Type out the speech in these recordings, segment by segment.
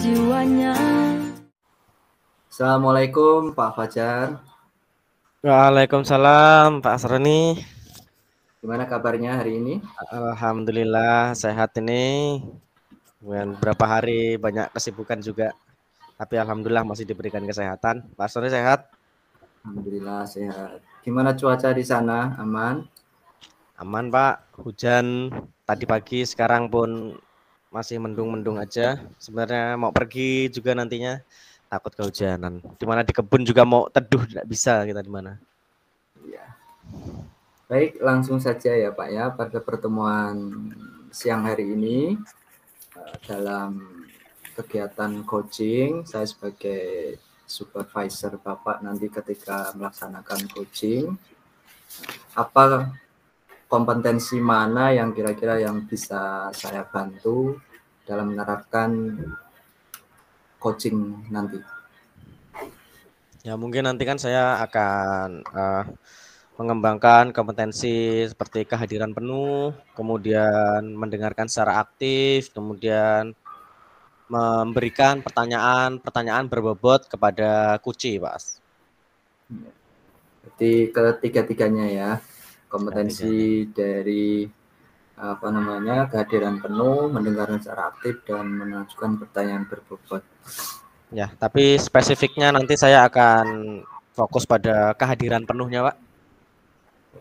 jiwanya. Assalamualaikum Pak Fajar. Waalaikumsalam Pak Asroni. Gimana kabarnya hari ini? Alhamdulillah sehat ini. Dengan beberapa hari banyak kesibukan juga. Tapi alhamdulillah masih diberikan kesehatan. Pak Asroni sehat? Alhamdulillah sehat. Gimana cuaca di sana? Aman? Aman Pak. Hujan tadi pagi, sekarang pun masih mendung-mendung aja. Sebenarnya mau pergi juga nantinya takut kehujanan. Dimana di kebun juga mau teduh tidak bisa kita di mana. Ya. Baik, langsung saja ya Pak ya pada pertemuan siang hari ini dalam kegiatan coaching. Saya sebagai supervisor Bapak nanti ketika melaksanakan coaching, apa kompetensi mana yang kira-kira yang bisa saya bantu dalam menerapkan coaching nanti? Ya mungkin nanti kan saya akan mengembangkan kompetensi seperti kehadiran penuh, kemudian mendengarkan secara aktif, kemudian memberikan pertanyaan berbobot kepada Kuci, Pak. Jadi ketiga-tiganya ya, kompetensi dari kehadiran penuh, mendengarkan secara aktif dan mengajukan pertanyaan berbobot. Ya, tapi spesifiknya nanti saya akan fokus pada kehadiran penuhnya, Pak.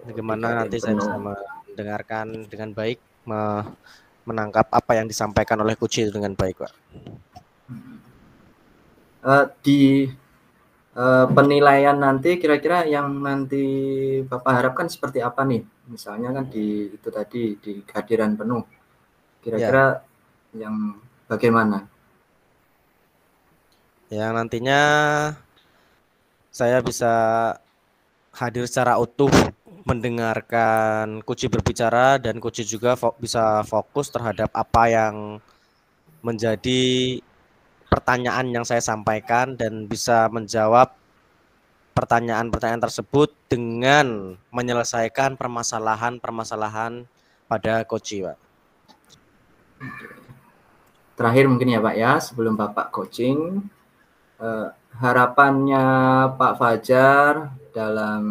Bagaimana nanti saya bisa mendengarkan dengan baik, menangkap apa yang disampaikan oleh Kuci dengan baik, Pak. Di penilaian nanti kira-kira yang nanti Bapak harapkan seperti apa nih? Misalnya kan di itu tadi di kehadiran penuh. Kira-kira yang bagaimana? Yang nantinya saya bisa hadir secara utuh mendengarkan Kuci berbicara dan Kuci juga bisa fokus terhadap apa yang menjadi pertanyaan yang saya sampaikan dan bisa menjawab pertanyaan-pertanyaan tersebut dengan menyelesaikan permasalahan-permasalahan pada Kuci, Pak. Terakhir mungkin ya Pak ya, sebelum Bapak coaching, harapannya Pak Fajar dalam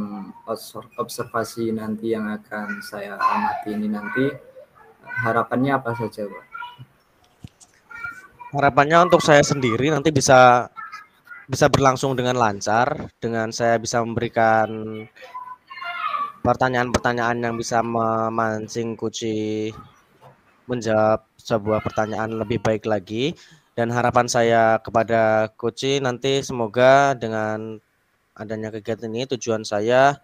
observasi nanti yang akan saya amati ini nanti, harapannya apa saja Pak? Harapannya untuk saya sendiri nanti bisa berlangsung dengan lancar, dengan saya bisa memberikan pertanyaan-pertanyaan yang bisa memancing Kuci menjawab sebuah pertanyaan lebih baik lagi. Dan harapan saya kepada Kuci nanti semoga dengan adanya kegiatan ini tujuan saya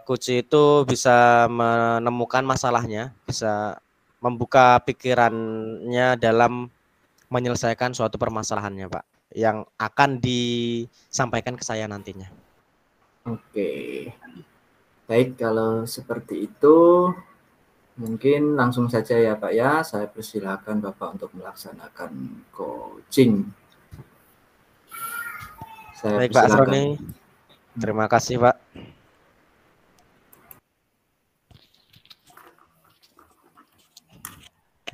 Kuci itu bisa menemukan masalahnya, bisa membuka pikirannya dalam menyelesaikan suatu permasalahannya, Pak, yang akan disampaikan ke saya nantinya. Oke. Baik, kalau seperti itu mungkin langsung saja ya Pak ya, saya persilakan Bapak untuk melaksanakan coaching. Baik Pak Asroni, terima kasih Pak.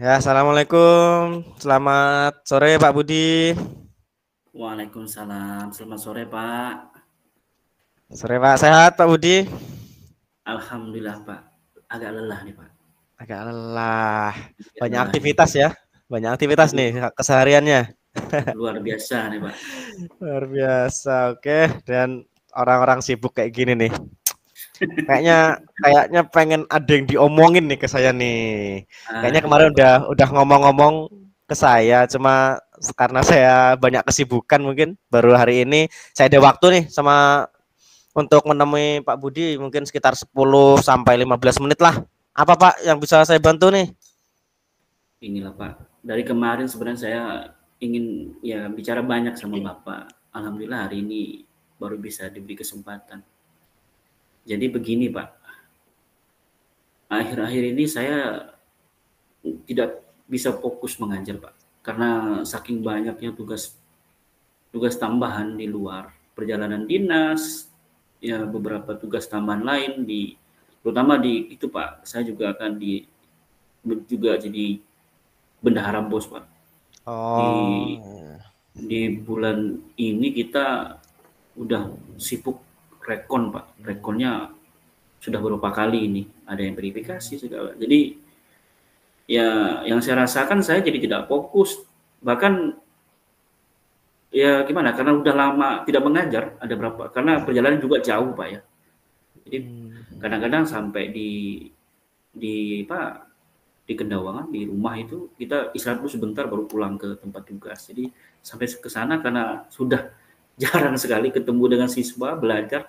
Ya, assalamualaikum, selamat sore Pak Budi. Waalaikumsalam, selamat sore Pak. Sore Pak, sehat Pak Budi? Alhamdulillah Pak, agak lelah nih Pak. Agak lelah, banyak aktivitas ya, banyak aktivitas nih kesehariannya. Luar biasa nih Pak. Luar biasa, oke. Dan orang-orang sibuk kayak gini nih, kayaknya pengen ada yang diomongin nih ke saya nih. Kayaknya kemarin udah ngomong-ngomong ke saya, cuma karena saya banyak kesibukan mungkin baru hari ini saya ada waktu nih untuk menemui Pak Budi mungkin sekitar 10 sampai 15 menit lah. Apa Pak yang bisa saya bantu nih? Inilah Pak, dari kemarin sebenarnya saya ingin ya bicara banyak sama Bapak. Alhamdulillah hari ini baru bisa diberi kesempatan. Jadi begini Pak, akhir-akhir ini saya tidak bisa fokus mengajar Pak, karena saking banyaknya tugas tambahan di luar, perjalanan dinas, ya beberapa tugas tambahan lain terutama di itu Pak, saya juga akan juga jadi bendahara BOS Pak. Oh. Di bulan ini kita udah sibuk rekon Pak. Rekonnya sudah beberapa kali ini. Ada yang verifikasi segala. Jadi ya yang saya rasakan saya jadi tidak fokus. Bahkan ya gimana? Karena udah lama tidak mengajar. Ada berapa? Karena perjalanan juga jauh Pak ya. Jadi kadang-kadang sampai di apa di Kendawangan di rumah itu kita istirahat dulu sebentar baru pulang ke tempat tugas. Jadi sampai ke sana karena sudah jarang sekali ketemu dengan siswa belajar,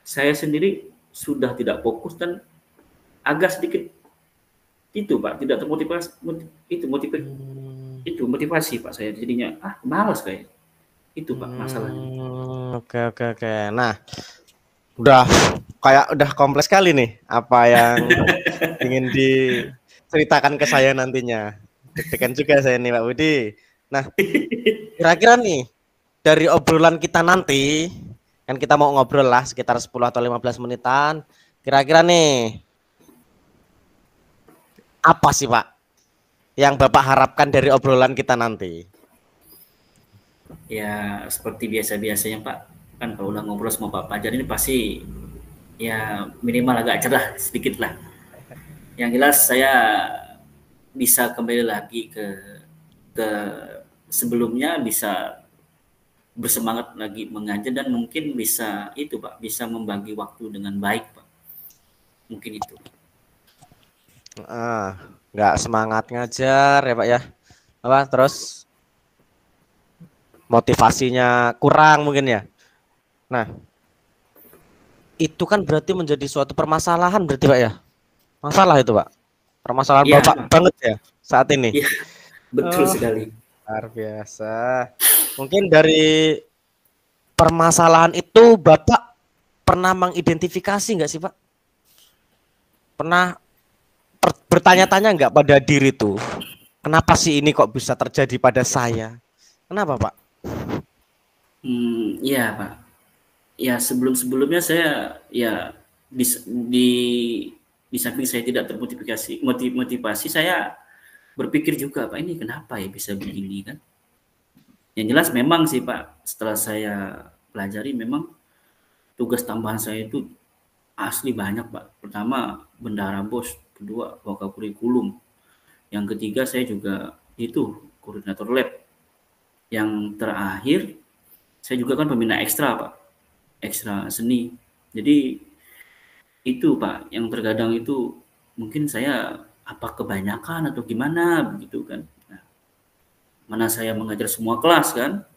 saya sendiri sudah tidak fokus dan agak sedikit itu Pak tidak termotivasi motivasi Pak saya jadinya malas kayak itu Pak masalahnya. Oke. Nah, udah kompleks kali nih apa yang ingin diceritakan ke saya nantinya. Deg-degan juga saya nih Pak Budi. Nah, kira-kira nih dari obrolan kita nanti kan kita mau ngobrol lah sekitar 10 atau 15 menitan. Kira-kira nih apa sih Pak yang Bapak harapkan dari obrolan kita nanti? Ya seperti biasa-biasanya Pak, kan kalau udah ngobrol sama Pak Fajar ini pasti ya minimal agak cerah sedikit lah. Yang jelas saya bisa kembali lagi ke sebelumnya, bisa bersemangat lagi mengajar dan mungkin bisa itu Pak, bisa membagi waktu dengan baik Pak. Mungkin itu. Nggak semangat ngajar ya Pak ya. Apa terus motivasinya kurang mungkin ya. Nah, itu kan berarti menjadi suatu permasalahan berarti Pak ya. Masalah itu Pak. Permasalahan ya, Bapak banget ya saat ini. Ya, betul sekali. Luar biasa. Mungkin dari permasalahan itu Bapak pernah mengidentifikasi nggak sih Pak? Pernah bertanya-tanya nggak pada diri tuh? Kenapa sih ini kok bisa terjadi pada saya? Kenapa Pak? Iya Pak. Ya sebelumnya saya ya di samping saya tidak motivasi saya berpikir juga Pak ini kenapa ya bisa begini kan? Yang jelas memang sih Pak setelah saya pelajari memang tugas tambahan saya itu asli banyak Pak. Pertama bendahara BOS, kedua vokal kurikulum, yang ketiga saya juga itu koordinator lab, yang terakhir saya juga kan pembina ekstra Pak, ekstra seni. Jadi itu Pak yang terkadang itu mungkin saya apa kebanyakan atau gimana begitu kan. Nah, mana saya mengajar semua kelas kan,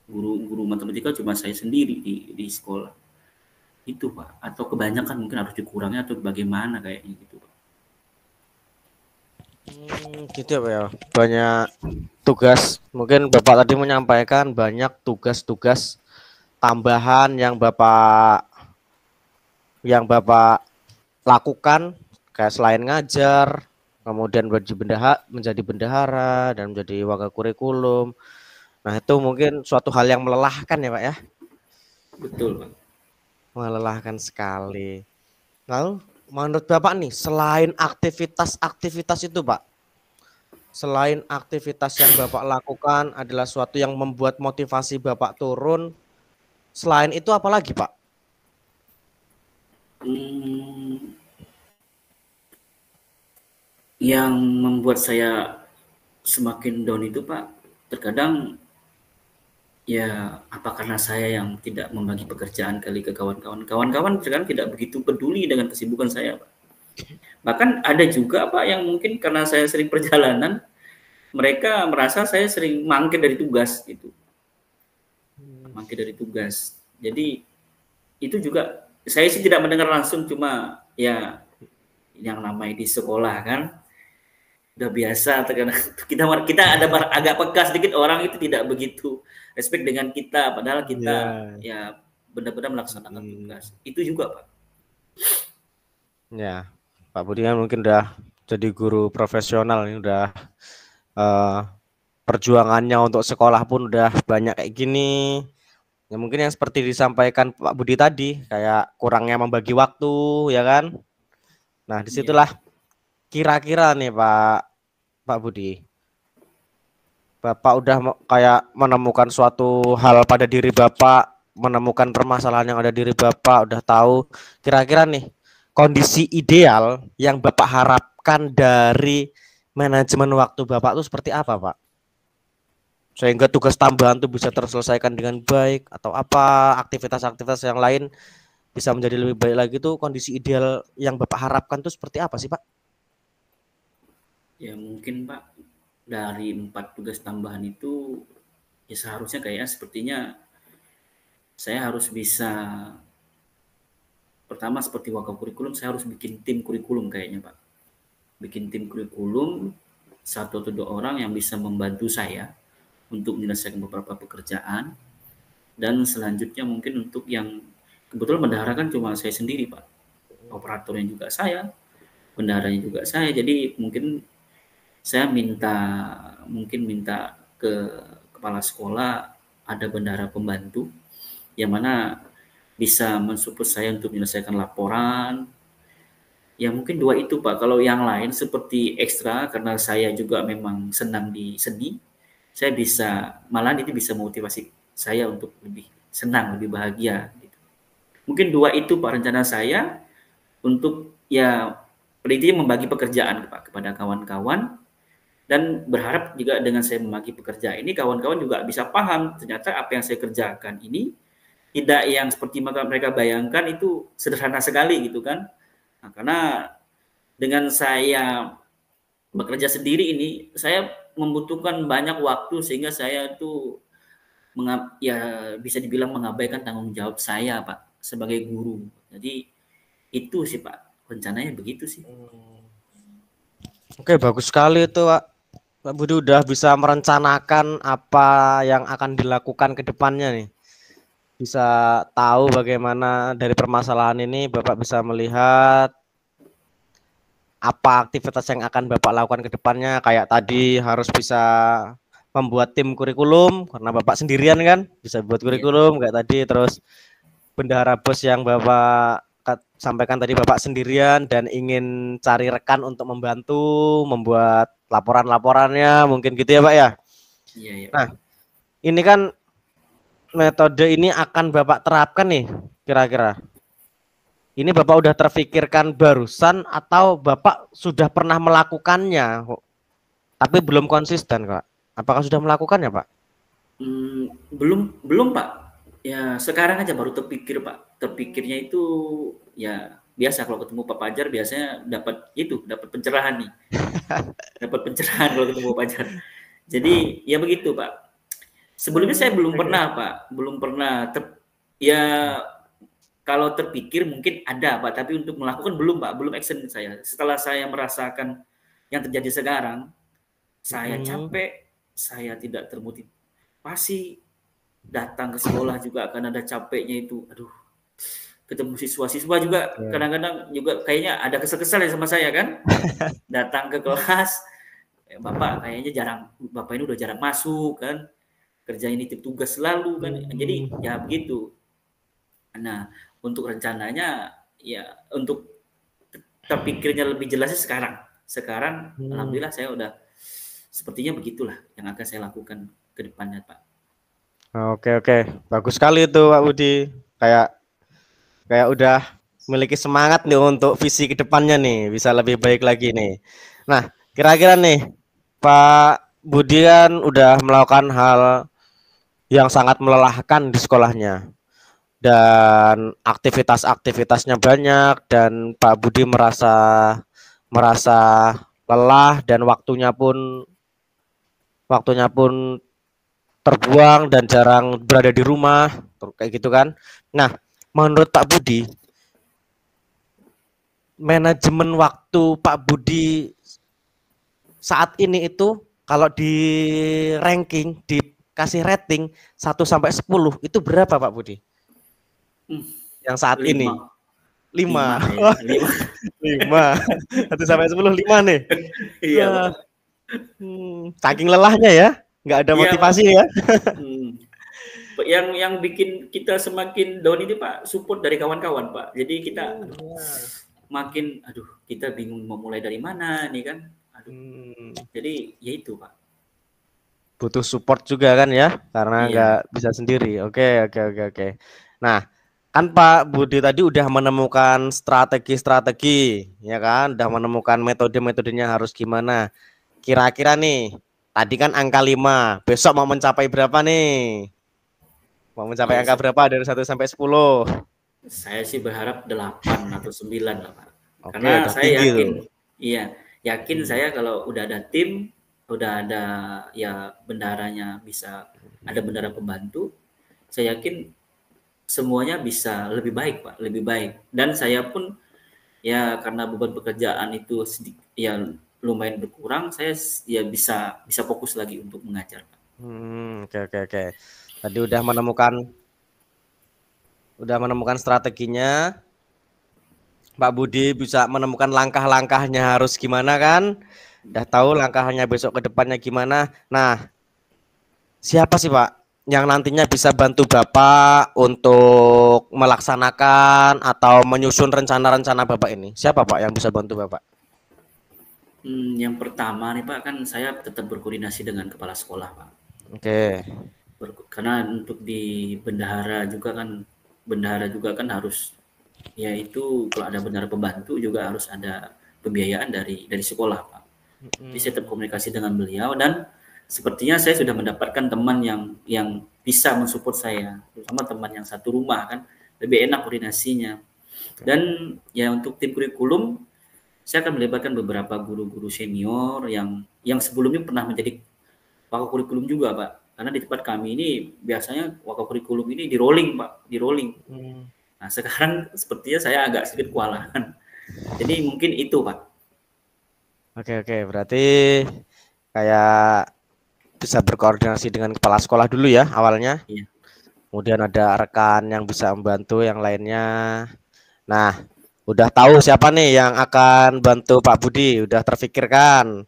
guru matematika cuma saya sendiri di sekolah itu Pak, atau kebanyakan mungkin harus dikurangi atau bagaimana kayaknya gitu Pak. Gitu ya Pak ya, banyak tugas, mungkin Bapak tadi menyampaikan banyak tugas-tugas tambahan yang Bapak lakukan kayak selain ngajar, kemudian menjadi bendahara dan menjadi wakil kurikulum. Nah itu mungkin suatu hal yang melelahkan ya Pak ya. Betul Pak. Melelahkan sekali. Lalu menurut Bapak nih, selain aktivitas itu Pak, selain aktivitas yang Bapak lakukan adalah suatu yang membuat motivasi Bapak turun, selain itu apa lagi Pak? Yang membuat saya semakin down itu Pak, terkadang ya apa karena saya yang tidak membagi pekerjaan kali ke kawan-kawan. Kawan-kawan terkadang tidak begitu peduli dengan kesibukan saya Pak. Bahkan ada juga Pak yang mungkin karena saya sering perjalanan, mereka merasa saya sering mangkir dari tugas gitu. Mangkir dari tugas. Jadi itu juga saya sih tidak mendengar langsung, cuma ya yang namanya di sekolah kan udah biasa terkadang kita ada agak peka sedikit, orang itu tidak begitu respect dengan kita padahal kita ya benar-benar melaksanakan tugas. Itu juga Pak. Ya, Pak Budi kan mungkin udah jadi guru profesional ini, udah perjuangannya untuk sekolah pun udah banyak kayak gini. Ya mungkin yang seperti disampaikan Pak Budi tadi, kayak kurangnya membagi waktu, ya kan? Nah, disitulah kira-kira nih Pak Budi, Bapak udah kayak menemukan suatu hal pada diri Bapak, menemukan permasalahan yang ada di diri Bapak, udah tahu kira-kira nih kondisi ideal yang Bapak harapkan dari manajemen waktu Bapak itu seperti apa, Pak? Sehingga tugas tambahan itu bisa terselesaikan dengan baik, atau apa aktivitas-aktivitas yang lain bisa menjadi lebih baik lagi. Tuh kondisi ideal yang Bapak harapkan tuh seperti apa sih, Pak? Ya mungkin Pak, dari 4 tugas tambahan itu ya seharusnya kayaknya sepertinya saya harus bisa, pertama seperti wakaf kurikulum, saya harus bikin tim kurikulum kayaknya Pak. Bikin tim kurikulum 1 atau 2 orang yang bisa membantu saya untuk menyelesaikan beberapa pekerjaan. Dan selanjutnya mungkin untuk yang kebetulan bendahara kan cuma saya sendiri Pak. Operatornya juga saya, bendaharanya juga saya. Jadi mungkin saya minta ke kepala sekolah ada bendahara pembantu yang mana bisa mensupport saya untuk menyelesaikan laporan. Ya mungkin 2 itu Pak. Kalau yang lain seperti ekstra, karena saya juga memang senang di seni, saya bisa, malah itu bisa motivasi saya untuk lebih senang, lebih bahagia gitu. Mungkin 2 itu Pak rencana saya untuk ya intinya membagi pekerjaan Pak kepada kawan-kawan, dan berharap juga dengan saya membagi pekerjaan ini kawan-kawan juga bisa paham ternyata apa yang saya kerjakan ini tidak yang seperti mereka bayangkan itu sederhana sekali gitu kan. Nah, karena dengan saya bekerja sendiri ini saya membutuhkan banyak waktu sehingga saya tuh ya bisa dibilang mengabaikan tanggung jawab saya Pak sebagai guru. Jadi itu sih Pak, rencananya begitu sih. Oke, bagus sekali itu, Pak. Pak Budi udah bisa merencanakan apa yang akan dilakukan ke depannya nih. Bisa tahu bagaimana dari permasalahan ini Bapak bisa melihat apa aktivitas yang akan Bapak lakukan ke depannya. Kayak tadi harus bisa membuat tim kurikulum karena Bapak sendirian kan, bisa buat kurikulum kayak tadi. Terus bendahara bos yang Bapak sampaikan tadi Bapak sendirian dan ingin cari rekan untuk membantu membuat laporan-laporannya, mungkin gitu ya Pak ya. Iya, iya. Nah, ini kan metode ini akan Bapak terapkan nih kira-kira. Ini Bapak udah terfikirkan barusan atau Bapak sudah pernah melakukannya tapi belum konsisten, Pak? Apakah sudah melakukannya, Pak? Belum Pak. Ya sekarang aja baru terpikir Pak. Terpikirnya itu ya biasa kalau ketemu Pak Pajar biasanya dapat pencerahan nih. Dapat pencerahan kalau ketemu Pak Pajar. Jadi ya begitu Pak. Sebelumnya saya belum pernah Pak. Belum pernah ya kalau terpikir mungkin ada Pak, tapi untuk melakukan belum Pak, belum action saya. Setelah saya merasakan yang terjadi sekarang, saya capek, saya tidak termotivasi, datang ke sekolah juga akan ada capeknya itu. Aduh, ketemu siswa-siswa juga kadang-kadang juga kayaknya ada kesel-kesel ya sama saya kan. Datang ke kelas, Bapak kayaknya Bapak ini udah jarang masuk kan. Kerja ini tugas selalu kan. Jadi ya begitu. Nah, untuk rencananya ya untuk terpikirnya lebih jelasnya sekarang. Sekarang alhamdulillah saya udah sepertinya begitulah yang akan saya lakukan ke depannya, Pak. Oke. Bagus sekali itu Pak Budi. Kayak udah memiliki semangat nih untuk visi ke depannya nih, bisa lebih baik lagi nih. Nah, kira-kira nih Pak Budi kan udah melakukan hal yang sangat melelahkan di sekolahnya. Dan aktivitasnya banyak dan Pak Budi merasa lelah dan waktunya pun terbuang dan jarang berada di rumah kayak gitu kan. Nah, menurut Pak Budi, manajemen waktu Pak Budi saat ini itu kalau di ranking, dikasih rating 1 sampai 10 itu berapa Pak Budi? Yang saat 5. ini 5. 5. 1 sampai 10 5 nih. Iya. Saking lelahnya ya, nggak ada motivasi ya. Yang bikin kita semakin down ini Pak, support dari kawan-kawan Pak. Jadi kita makin kita bingung mau mulai dari mana nih kan. Jadi ya itu Pak. butuh support juga kan ya, karena Iya. nggak bisa sendiri. Oke. Nah, kan Pak Budi tadi udah menemukan strategi-strategi, ya kan, udah menemukan metode-metodenya harus gimana. Kira-kira nih, tadi kan angka 5, besok mau mencapai berapa nih? Mau mencapai Ya, angka berapa dari 1 sampai 10? saya sih berharap 8 atau 9 lah, Pak. Oke, Karena udah saya tinggi yakin, tuh. iya, yakin saya kalau udah ada tim, udah ada ya bendaharanya, bisa ada bendara pembantu, saya yakin semuanya bisa lebih baik, Pak, lebih baik. Dan saya pun ya karena beban pekerjaan itu ya lumayan berkurang, saya ya bisa fokus lagi untuk mengajar, Pak. Oke. Tadi udah menemukan strateginya. Pak Budi bisa menemukan langkah-langkahnya harus gimana kan? Udah tahu langkahnya besok ke depannya gimana. Nah, siapa sih Pak yang nantinya bisa bantu Bapak untuk melaksanakan atau menyusun rencana-rencana Bapak ini? Siapa Pak yang bisa bantu Bapak? Yang pertama nih Pak, kan saya tetap berkoordinasi dengan kepala sekolah, Pak. Oke. Karena untuk di bendahara juga kan harus, yaitu kalau ada bendahara pembantu juga harus ada pembiayaan dari sekolah, Pak. Jadi saya tetap komunikasi dengan beliau, dan sepertinya saya sudah mendapatkan teman yang bisa mensupport saya, terutama teman yang satu rumah kan, lebih enak koordinasinya. Dan ya untuk tim kurikulum, saya akan melibatkan beberapa guru-guru senior yang sebelumnya pernah menjadi wakakurikulum juga, Pak. Karena di tempat kami ini biasanya wakakurikulum ini di rolling, Pak, di rolling. Nah, sekarang sepertinya saya agak sedikit kewalahan. Jadi mungkin itu, Pak. Oke, berarti kayak bisa berkoordinasi dengan kepala sekolah dulu ya awalnya. Iya. Kemudian ada rekan yang bisa membantu yang lainnya. Nah, udah tahu siapa nih yang akan bantu Pak Budi, udah terfikirkan.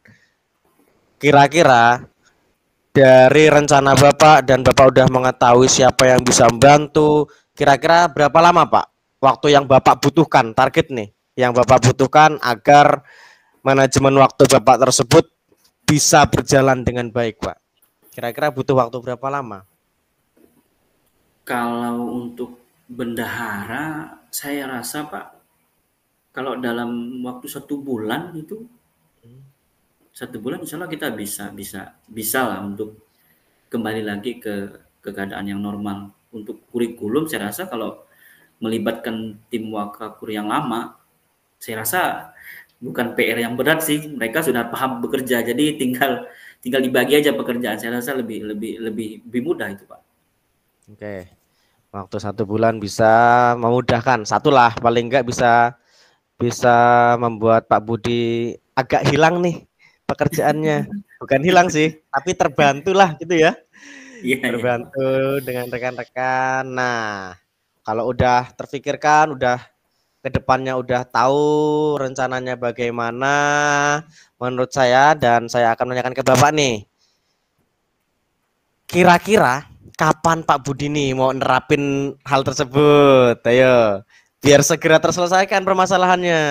Kira-kira dari rencana Bapak dan Bapak udah mengetahui siapa yang bisa membantu, kira-kira berapa lama Pak waktu yang Bapak butuhkan, target nih yang Bapak butuhkan agar manajemen waktu Bapak tersebut bisa berjalan dengan baik, Pak? Kira-kira butuh waktu berapa lama? Kalau untuk bendahara, saya rasa Pak, kalau dalam waktu 1 bulan itu, 1 bulan insya Allah kita bisa lah untuk kembali lagi ke keadaan yang normal. Untuk kurikulum, saya rasa kalau melibatkan tim wakakur yang lama, saya rasa bukan PR yang berat sih, mereka sudah paham bekerja, jadi tinggal dibagi aja pekerjaan. Saya rasa lebih mudah itu, Pak. Oke, waktu 1 bulan bisa memudahkan, satulah paling enggak bisa membuat Pak Budi agak hilang nih pekerjaannya. Bukan hilang sih, tapi terbantulah gitu ya. Terbantu dengan rekan-rekan. Nah, kalau udah terfikirkan, udah kedepannya udah tahu rencananya bagaimana, menurut saya, dan saya akan menanyakan ke Bapak nih, kira-kira kapan Pak Budi nih mau nerapin hal tersebut? Ayo, biar segera terselesaikan permasalahannya.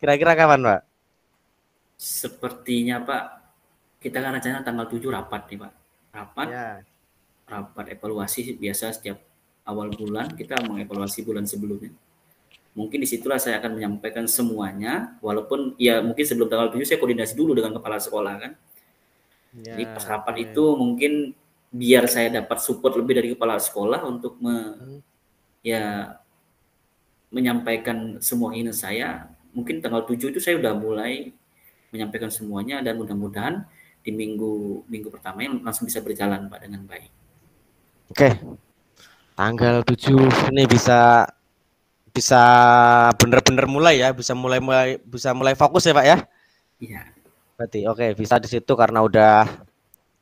Kira-kira kapan, Pak? Sepertinya Pak, kita kan rencana tanggal 7 rapat nih Pak. Rapat evaluasi biasa setiap awal bulan, kita mengevaluasi bulan sebelumnya. Mungkin disitulah saya akan menyampaikan semuanya, walaupun ya mungkin sebelum tanggal 7 saya koordinasi dulu dengan kepala sekolah kan. Jadi pas rapat itu mungkin biar saya dapat support lebih dari kepala sekolah untuk menyampaikan semua ini saya. Mungkin tanggal 7 itu saya udah mulai menyampaikan semuanya, dan mudah-mudahan di minggu pertama yang langsung bisa berjalan Pak dengan baik. Oke. Tanggal 7 ini bisa benar-benar mulai ya, bisa mulai fokus ya Pak ya. Iya. Berarti oke, bisa di situ karena udah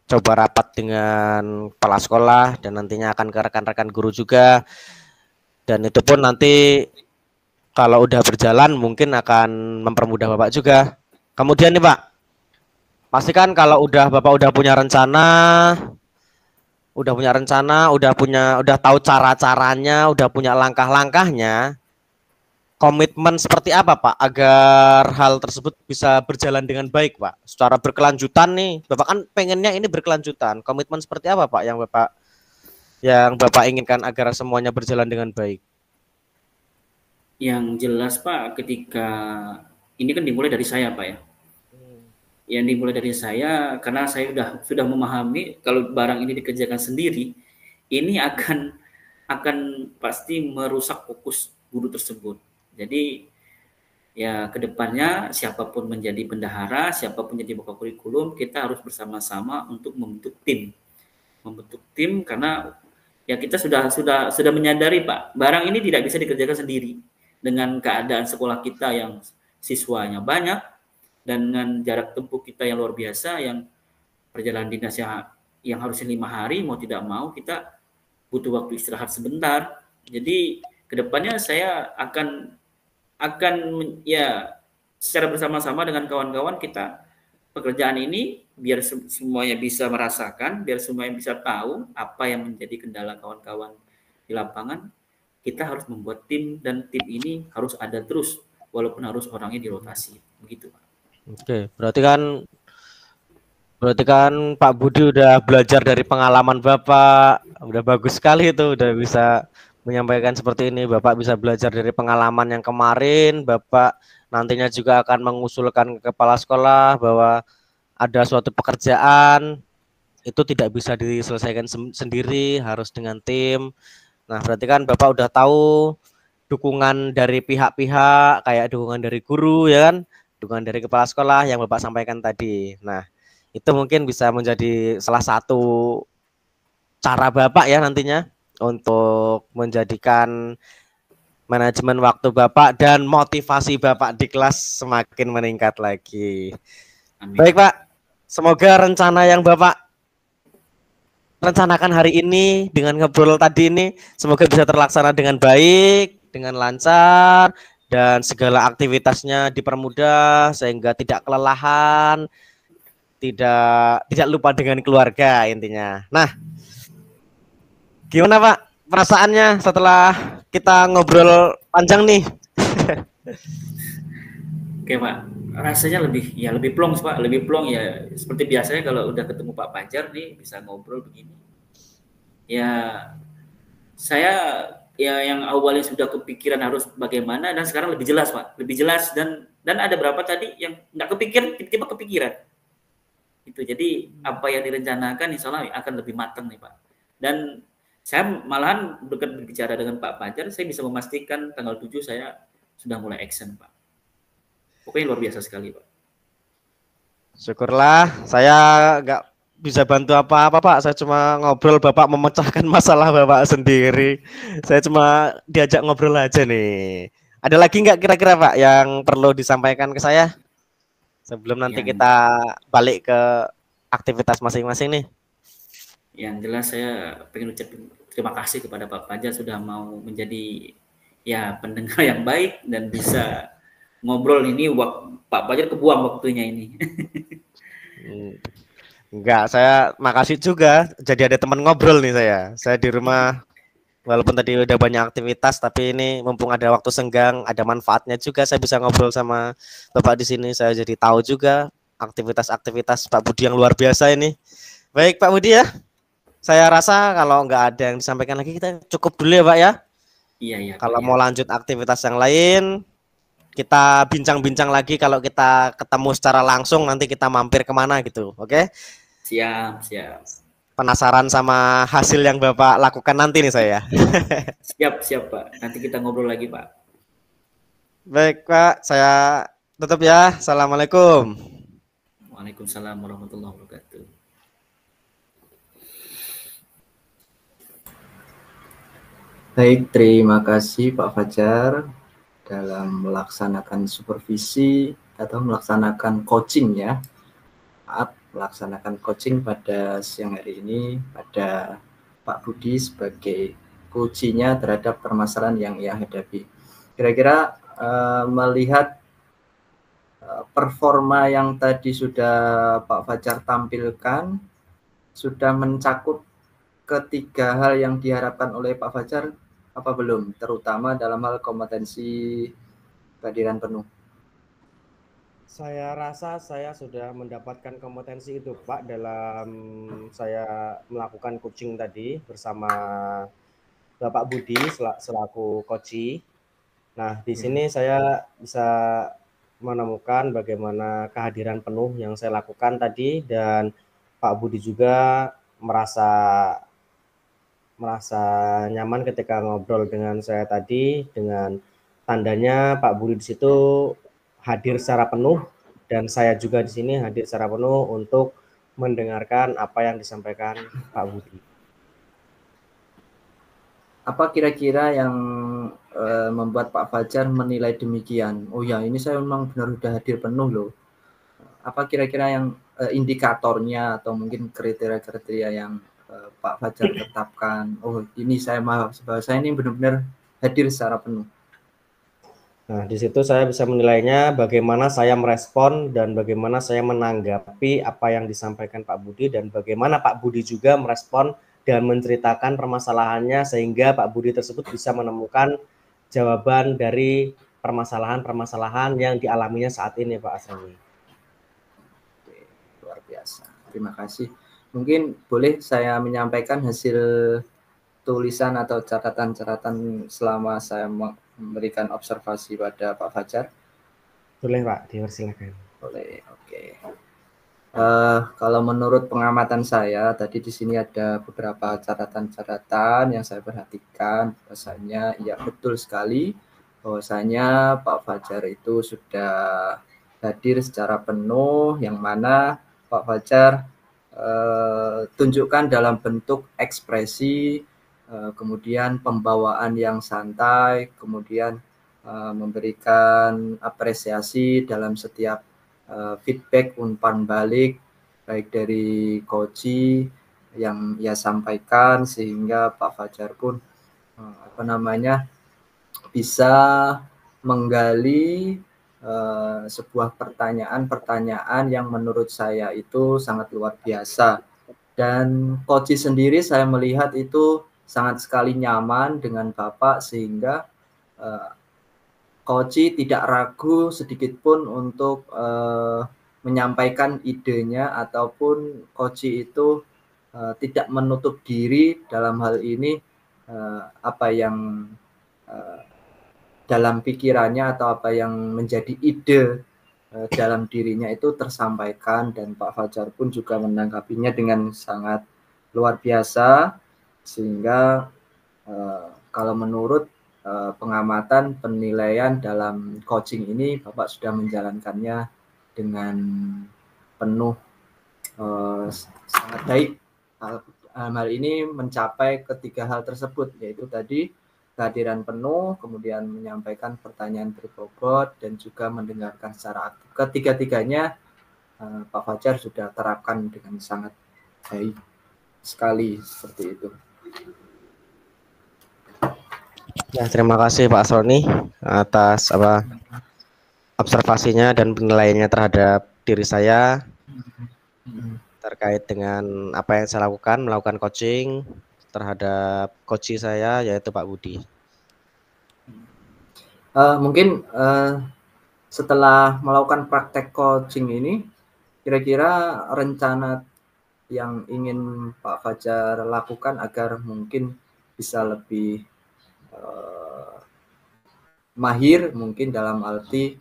coba rapat dengan kepala sekolah dan nantinya akan ke rekan-rekan guru juga. Dan itu pun nanti kalau udah berjalan mungkin akan mempermudah Bapak juga. Kemudian nih Pak, pastikan kalau Bapak udah punya rencana, udah tahu cara-caranya, udah punya langkah-langkahnya, komitmen seperti apa Pak agar hal tersebut bisa berjalan dengan baik Pak? Secara berkelanjutan nih, Bapak kan pengennya ini berkelanjutan. Komitmen seperti apa Pak yang Bapak inginkan agar semuanya berjalan dengan baik? Yang jelas Pak, ketika ini kan dimulai dari saya Pak ya. Yang dimulai dari saya karena saya sudah memahami kalau barang ini dikerjakan sendiri, ini akan pasti merusak fokus guru tersebut. Jadi ya kedepannya siapapun menjadi bendahara, siapapun menjadi buka kurikulum, kita harus bersama-sama untuk membentuk tim karena ya kita sudah menyadari Pak, barang ini tidak bisa dikerjakan sendiri dengan keadaan sekolah kita yang siswanya banyak dan dengan jarak tempuh kita yang luar biasa, yang perjalanan dinas yang harusnya 5 hari, mau tidak mau kita butuh waktu istirahat sebentar. Jadi kedepannya saya akan ya secara bersama-sama dengan kawan-kawan kita pekerjaan ini biar semuanya bisa merasakan, biar semuanya bisa tahu apa yang menjadi kendala kawan-kawan di lapangan. Kita harus membuat tim dan tim ini harus ada terus walaupun harus orangnya dirotasi. Begitu, Pak. Oke, berarti kan Pak Budi udah belajar dari pengalaman Bapak, udah bagus sekali itu, udah bisa menyampaikan seperti ini. Bapak bisa belajar dari pengalaman yang kemarin, Bapak nantinya juga akan mengusulkan ke kepala sekolah bahwa ada suatu pekerjaan itu tidak bisa diselesaikan sendiri, harus dengan tim. Nah, berarti kan Bapak udah tahu dukungan dari pihak-pihak, kayak dukungan dari guru ya kan, dukungan dari kepala sekolah yang Bapak sampaikan tadi. Nah, itu mungkin bisa menjadi salah satu cara Bapak ya nantinya untuk menjadikan manajemen waktu Bapak dan motivasi Bapak di kelas semakin meningkat lagi. Amin. Baik Pak, semoga rencana yang Bapak rencanakan hari ini dengan ngobrol tadi ini semoga bisa terlaksana dengan baik, dengan lancar, dan segala aktivitasnya dipermudah sehingga tidak kelelahan, tidak lupa dengan keluarga intinya. Nah, gimana Pak perasaannya setelah kita ngobrol panjang nih? Oke Pak, rasanya lebih plong Pak, lebih plong ya. Seperti biasanya kalau udah ketemu Pak Fajar nih bisa ngobrol begini. Ya saya ya yang awalnya sudah kepikiran harus bagaimana dan sekarang lebih jelas Pak, lebih jelas dan ada berapa tadi yang nggak kepikiran tiba-tiba kepikiran. Itu jadi apa yang direncanakan insya Allah akan lebih matang nih Pak. Dan saya malahan berbicara dengan Pak Fajar, saya bisa memastikan tanggal 7 saya sudah mulai action Pak. Pokoknya luar biasa sekali Pak. Syukurlah, saya nggak bisa bantu apa-apa Pak. Saya cuma ngobrol, Bapak memecahkan masalah Bapak sendiri. Saya cuma diajak ngobrol aja nih. Ada lagi nggak kira-kira Pak yang perlu disampaikan ke saya? Sebelum nanti kita balik ke aktivitas masing-masing nih. Yang jelas saya pengen ucapin terima kasih kepada Pak Fajar sudah mau menjadi ya pendengar yang baik dan bisa ngobrol ini. Pak Fajar kebuang waktunya ini. Enggak, saya makasih juga jadi ada teman ngobrol nih saya. Saya di rumah walaupun tadi udah banyak aktivitas, tapi ini mumpung ada waktu senggang, ada manfaatnya juga saya bisa ngobrol sama Bapak di sini. Saya jadi tahu juga aktivitas-aktivitas Pak Budi yang luar biasa ini. Baik Pak Budi ya, saya rasa kalau nggak ada yang disampaikan lagi kita cukup dulu ya Pak ya. Iya. Kalau mau lanjut aktivitas yang lain, kita bincang-bincang lagi kalau kita ketemu secara langsung nanti kita mampir kemana gitu, oke? Siap. Penasaran sama hasil yang Bapak lakukan nanti nih saya. Siap Pak. Nanti kita ngobrol lagi Pak. Baik Pak, saya tutup ya. Assalamualaikum. Waalaikumsalam warahmatullahi wabarakatuh. Baik, terima kasih Pak Fajar dalam melaksanakan supervisi atau melaksanakan coaching ya. Melaksanakan coaching pada siang hari ini pada Pak Budi sebagai coachnya terhadap permasalahan yang ia hadapi. Kira-kira melihat performa yang tadi sudah Pak Fajar tampilkan sudah mencakup ketiga hal yang diharapkan oleh Pak Fajar apa belum? Terutama dalam hal kompetensi kehadiran penuh? Saya rasa saya sudah mendapatkan kompetensi itu, Pak, dalam saya melakukan coaching tadi bersama Bapak Budi selaku coach. Nah, di sini saya bisa menemukan bagaimana kehadiran penuh yang saya lakukan tadi, dan Pak Budi juga merasa nyaman ketika ngobrol dengan saya tadi, dengan tandanya Pak Budi di situ hadir secara penuh dan saya juga di sini hadir secara penuh untuk mendengarkan apa yang disampaikan Pak Budi. Apa kira-kira yang membuat Pak Fajar menilai demikian? Oh ya, ini saya memang benar sudah hadir penuh loh. Apa kira-kira yang indikatornya atau mungkin kriteria-kriteria yang Pak Fajar tetapkan? Oh, ini saya ini benar-benar hadir secara penuh. Nah, di situ saya bisa menilainya bagaimana saya merespon dan bagaimana saya menanggapi apa yang disampaikan Pak Budi, dan bagaimana Pak Budi juga merespon dan menceritakan permasalahannya sehingga Pak Budi tersebut bisa menemukan jawaban dari permasalahan-permasalahan yang dialaminya saat ini, Pak Asroni. Oke, luar biasa. Terima kasih. Mungkin boleh saya menyampaikan hasil tulisan atau catatan-catatan selama saya memberikan observasi pada Pak Fajar? Boleh, Pak, dipersilakan. Boleh, oke. Kalau menurut pengamatan saya, tadi di sini ada beberapa catatan-catatan yang saya perhatikan. Bahwasanya, ya betul sekali, bahwasanya Pak Fajar itu sudah hadir secara penuh, yang mana Pak Fajar tunjukkan dalam bentuk ekspresi, kemudian pembawaan yang santai, kemudian memberikan apresiasi dalam setiap feedback umpan balik baik dari coach yang ia sampaikan, sehingga Pak Fajar pun bisa menggali sebuah pertanyaan yang menurut saya itu sangat luar biasa, dan coach sendiri saya melihat itu sangat sekali nyaman dengan Bapak, sehingga coach tidak ragu sedikit pun untuk menyampaikan idenya, ataupun coach itu tidak menutup diri dalam hal ini, apa yang dalam pikirannya atau apa yang menjadi ide dalam dirinya itu tersampaikan, dan Pak Fajar pun juga menanggapinya dengan sangat luar biasa, sehingga kalau menurut pengamatan penilaian dalam coaching ini, Bapak sudah menjalankannya dengan penuh sangat baik. Hal ini mencapai ketiga hal tersebut, yaitu tadi kehadiran penuh, kemudian menyampaikan pertanyaan berbobot, dan juga mendengarkan secara aktif. Ketiga-tiganya Pak Fajar sudah terapkan dengan sangat baik sekali, seperti itu. Ya, terima kasih Pak Asroni atas observasinya dan penilaiannya terhadap diri saya terkait dengan apa yang saya melakukan coaching terhadap coach saya, yaitu Pak Budi. Mungkin setelah melakukan praktek coaching ini, kira-kira rencana yang ingin Pak Fajar lakukan agar mungkin bisa lebih mahir, mungkin dalam arti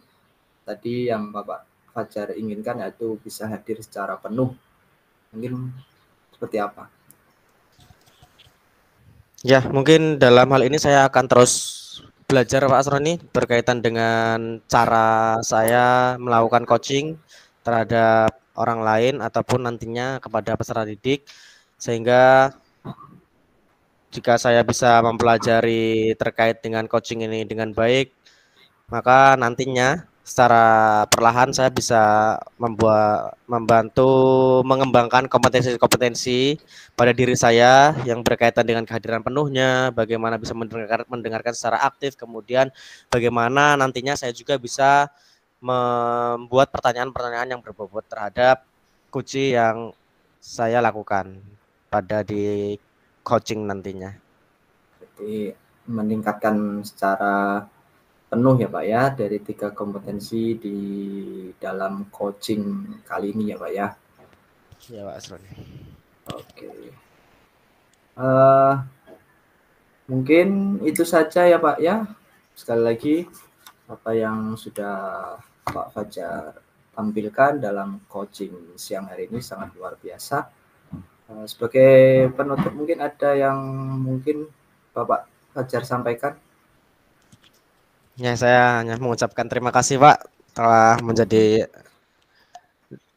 tadi yang Bapak Fajar inginkan, yaitu bisa hadir secara penuh, mungkin seperti apa? Ya, mungkin dalam hal ini saya akan terus belajar Pak Asroni berkaitan dengan cara saya melakukan coaching terhadap orang lain ataupun nantinya kepada peserta didik, sehingga jika saya bisa mempelajari terkait dengan coaching ini dengan baik, maka nantinya secara perlahan saya bisa membantu mengembangkan kompetensi-kompetensi pada diri saya yang berkaitan dengan kehadiran penuhnya, bagaimana bisa mendengarkan secara aktif, kemudian bagaimana nantinya saya juga bisa membuat pertanyaan-pertanyaan yang berbobot terhadap coach yang saya lakukan pada di coaching nantinya. Jadi meningkatkan secara penuh ya Pak ya dari 3 kompetensi di dalam coaching kali ini ya Pak ya. Ya Pak Asroni. Oke. Mungkin itu saja ya Pak ya. Sekali lagi apa yang sudah Pak Fajar tampilkan dalam coaching siang hari ini sangat luar biasa. Sebagai penutup mungkin ada yang mungkin Bapak Fajar sampaikan? Ya, saya hanya mengucapkan terima kasih Pak telah menjadi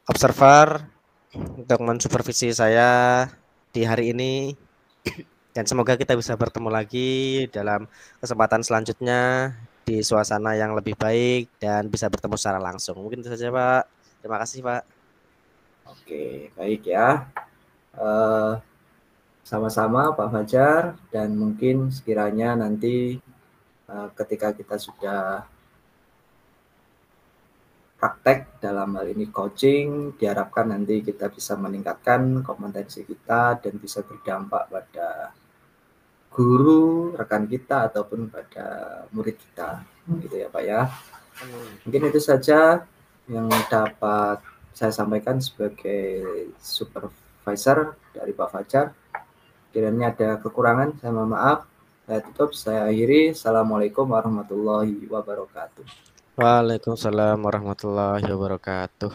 observer untuk mensupervisi saya di hari ini, dan semoga kita bisa bertemu lagi dalam kesempatan selanjutnya di suasana yang lebih baik dan bisa bertemu secara langsung. Mungkin itu saja Pak. Terima kasih Pak. Oke, baik ya. Sama-sama Pak Fajar, dan mungkin sekiranya nanti ketika kita sudah praktek dalam hal ini coaching, diharapkan nanti kita bisa meningkatkan kompetensi kita dan bisa berdampak pada guru, rekan kita, ataupun pada murid kita. Gitu ya Pak ya. Mungkin itu saja yang dapat saya sampaikan sebagai supervisor dari Pak Fajar. Kiranya ada kekurangan, saya mohon maaf. Saya tutup, saya akhiri. Assalamualaikum warahmatullahi wabarakatuh. Waalaikumsalam warahmatullahi wabarakatuh.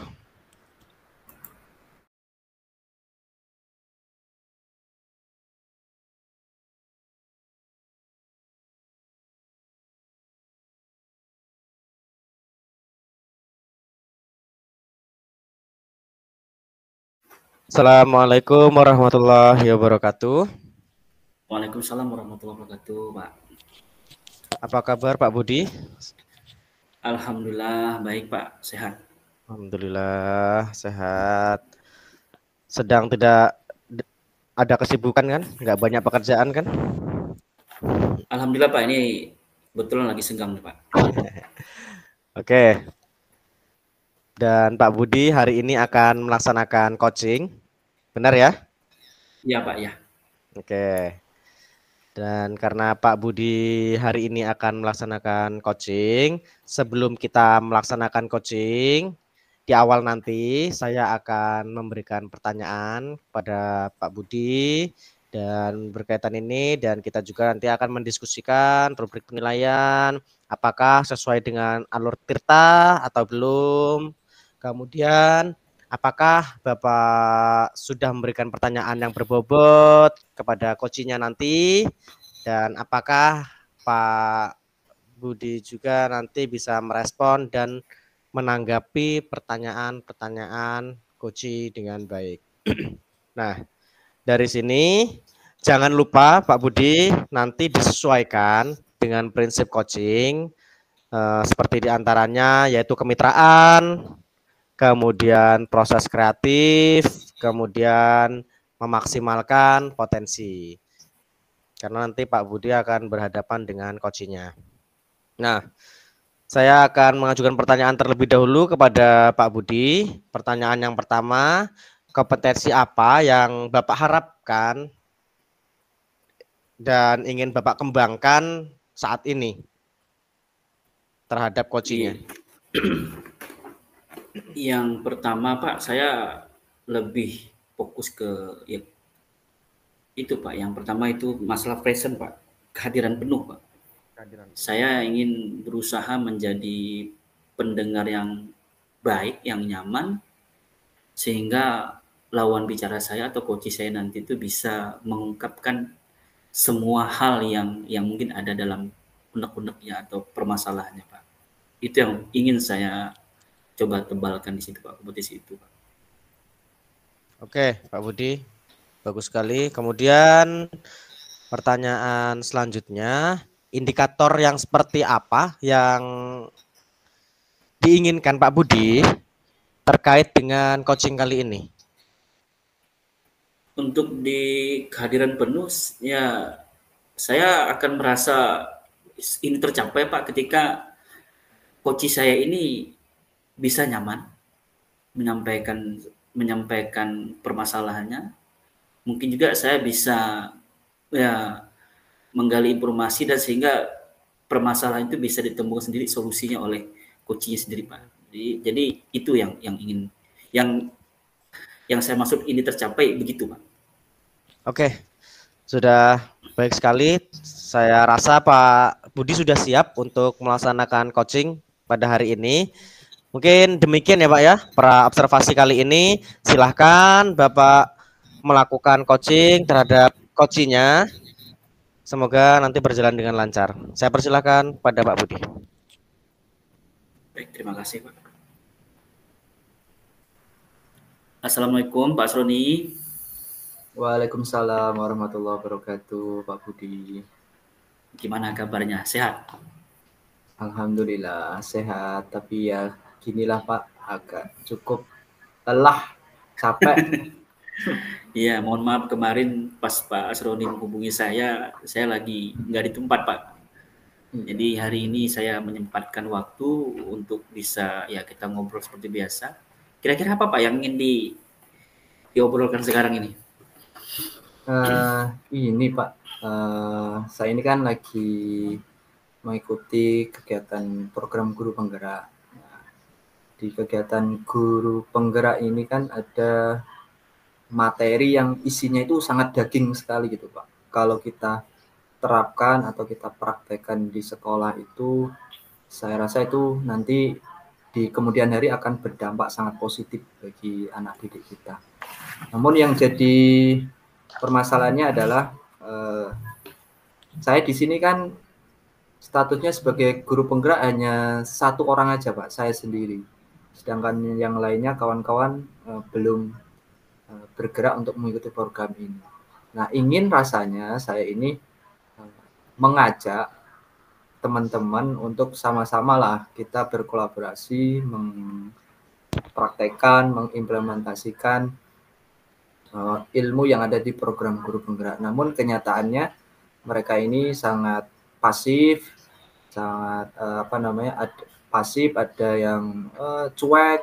Assalamualaikum warahmatullahi wabarakatuh. Waalaikumsalam warahmatullahi wabarakatuh, Pak. Apa kabar Pak Budi? Alhamdulillah baik Pak, sehat. Alhamdulillah sehat. Sedang tidak ada kesibukan kan? Nggak banyak pekerjaan kan? Alhamdulillah Pak, ini betulan lagi senggang nih Pak. Oke. Dan Pak Budi hari ini akan melaksanakan coaching. Benar ya? Iya Pak, ya. Oke. Dan karena Pak Budi hari ini akan melaksanakan coaching, sebelum kita melaksanakan coaching, di awal nanti saya akan memberikan pertanyaan kepada Pak Budi dan berkaitan ini, dan kita juga nanti akan mendiskusikan rubrik penilaian apakah sesuai dengan alur Tirta atau belum. Kemudian apakah Bapak sudah memberikan pertanyaan yang berbobot kepada coachingnya nanti, dan apakah Pak Budi juga nanti bisa merespon dan menanggapi pertanyaan-pertanyaan coach dengan baik. Nah, dari sini jangan lupa Pak Budi nanti disesuaikan dengan prinsip coaching seperti diantaranya yaitu kemitraan, kemudian proses kreatif, kemudian memaksimalkan potensi. Karena nanti Pak Budi akan berhadapan dengan coachingnya. Nah, saya akan mengajukan pertanyaan terlebih dahulu kepada Pak Budi. Pertanyaan yang pertama, kompetensi apa yang Bapak harapkan dan ingin Bapak kembangkan saat ini terhadap coachingnya? Yang pertama Pak, saya lebih fokus ke ya, itu Pak. Yang pertama itu masalah present Pak, kehadiran penuh Pak. Saya ingin berusaha menjadi pendengar yang baik, yang nyaman, sehingga lawan bicara saya atau coach saya nanti itu bisa mengungkapkan semua hal yang mungkin ada dalam unek-uneknya atau permasalahannya Pak. Itu yang ingin saya coba tebalkan di situ Pak, kompetisi itu Pak. Oke Pak Budi, bagus sekali. Kemudian pertanyaan selanjutnya, indikator yang seperti apa yang diinginkan Pak Budi terkait dengan coaching kali ini? Untuk di kehadiran penuh, ya saya akan merasa ini tercapai Pak ketika coach saya ini bisa nyaman menyampaikan permasalahannya. Mungkin juga saya bisa ya menggali informasi dan sehingga permasalahan itu bisa ditemukan sendiri solusinya oleh coachnya sendiri, Pak. Jadi itu yang ingin yang saya maksud ini tercapai begitu, Pak. Oke, sudah baik sekali. Saya rasa Pak Budi sudah siap untuk melaksanakan coaching pada hari ini. Mungkin demikian ya Pak ya, para observasi kali ini. Silahkan Bapak melakukan coaching terhadap coachingnya. Semoga nanti berjalan dengan lancar. Saya persilahkan pada Pak Budi. Baik, terima kasih Pak. Assalamualaikum Pak Asroni. Waalaikumsalam warahmatullahi wabarakatuh, Pak Budi. Gimana kabarnya? Sehat? Alhamdulillah sehat, tapi ya ginilah Pak, agak cukup lelah, capek. Iya, mohon maaf kemarin pas Pak Asroni menghubungi saya lagi nggak di tempat Pak. Jadi hari ini saya menyempatkan waktu untuk bisa ya kita ngobrol seperti biasa. Kira-kira apa Pak yang ingin diobrolkan sekarang ini? Ini Pak, saya ini kan lagi mengikuti kegiatan program guru penggerak. Nah, di kegiatan guru penggerak ini kan ada materi yang isinya itu sangat daging sekali gitu Pak. Kalau kita terapkan atau kita praktekkan di sekolah itu, saya rasa itu nanti di kemudian hari akan berdampak sangat positif bagi anak didik kita. Namun yang jadi permasalahannya adalah saya di sini kan statusnya sebagai guru penggerak hanya satu orang aja Pak, saya sendiri. Sedangkan yang lainnya kawan-kawan belum bergerak untuk mengikuti program ini. Nah, ingin rasanya saya ini mengajak teman-teman untuk sama-sama lah kita berkolaborasi, mempraktekkan, mengimplementasikan ilmu yang ada di program guru penggerak. Namun kenyataannya mereka ini sangat pasif, sangat pasif, ada yang cuek,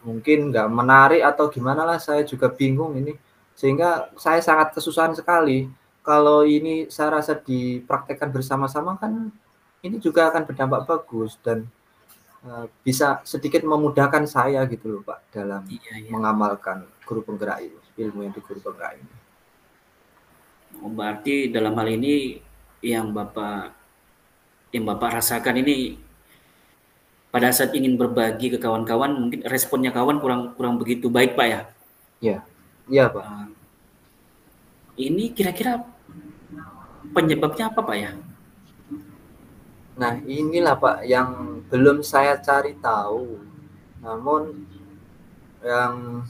mungkin nggak menarik atau gimana lah, saya juga bingung ini, sehingga saya sangat kesusahan sekali. Kalau ini saya rasa dipraktekkan bersama-sama kan ini juga akan berdampak bagus dan bisa sedikit memudahkan saya gitu loh Pak dalam mengamalkan guru penggerak ini, ilmu yang di guru penggerak ini. Berarti dalam hal ini yang Bapak rasakan ini pada saat ingin berbagi ke kawan-kawan, mungkin responnya kawan kurang begitu baik Pak ya? Iya Pak. Ini kira-kira penyebabnya apa Pak ya? Nah inilah Pak yang belum saya cari tahu. Namun yang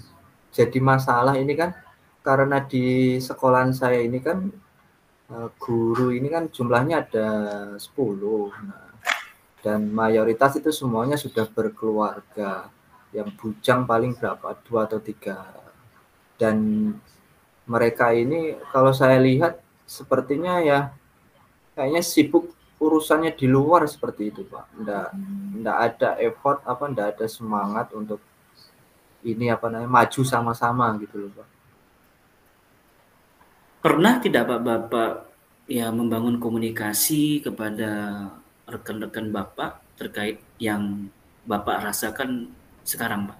jadi masalah ini kan karena di sekolahan saya ini kan guru ini kan jumlahnya ada 10. Nah, dan mayoritas itu semuanya sudah berkeluarga. Yang bujang paling berapa? 2 atau 3. Dan mereka ini kalau saya lihat sepertinya ya kayaknya sibuk urusannya di luar seperti itu Pak. Nggak ada effort, nggak ada semangat untuk ini maju sama-sama gitu loh Pak. Pernah tidak Bapak ya membangun komunikasi kepada rekan-rekan Bapak terkait yang Bapak rasakan sekarang Pak?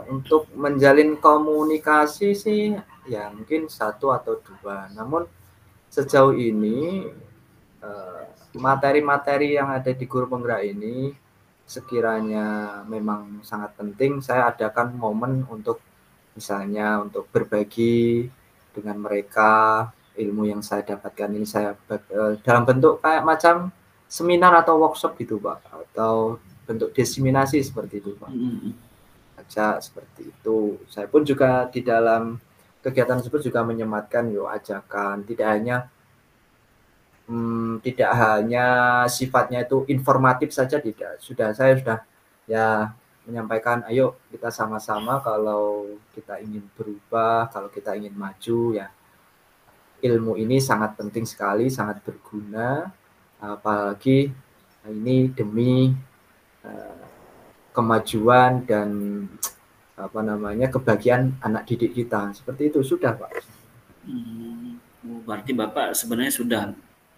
Untuk menjalin komunikasi sih ya mungkin 1 atau 2. Namun sejauh ini materi-materi yang ada di guru penggerak ini sekiranya memang sangat penting, saya adakan momen untuk misalnya untuk berbagi dengan mereka ilmu yang saya dapatkan ini, saya dalam bentuk kayak macam seminar atau workshop gitu Pak, atau bentuk diseminasi seperti itu Pak. Aja seperti itu. Saya pun juga di dalam kegiatan tersebut juga menyematkan ajakan tidak hanya sifatnya itu informatif saja, tidak. Saya sudah ya menyampaikan ayo kita sama-sama kalau kita ingin berubah, kalau kita ingin maju ya ilmu ini sangat penting sekali, sangat berguna, apalagi ini demi kemajuan dan kebahagiaan anak didik kita. Seperti itu sudah Pak. Berarti Bapak sebenarnya sudah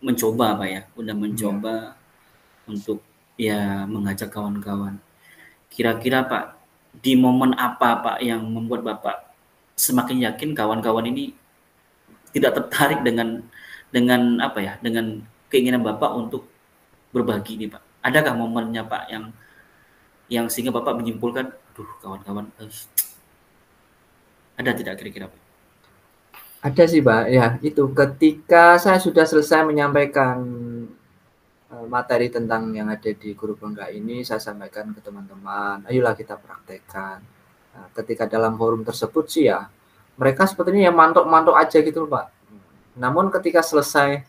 mencoba Pak ya, sudah Iya. mencoba untuk ya mengajak kawan-kawan. Kira-kira Pak, di momen apa Pak yang membuat Bapak semakin yakin kawan-kawan ini tidak tertarik dengan apa ya, dengan keinginan Bapak untuk berbagi nih Pak? Adakah momennya Pak yang sehingga Bapak menyimpulkan, aduh kawan-kawan, ada tidak kira-kira Pak? Ada sih, Pak. Ya, itu ketika saya sudah selesai menyampaikan materi tentang yang ada di guru penggerak ini, saya sampaikan ke teman-teman, ayolah kita praktekkan. Nah, ketika dalam forum tersebut sih ya, mereka sepertinya ya mantuk-mantuk aja gitu loh, Pak. Namun ketika selesai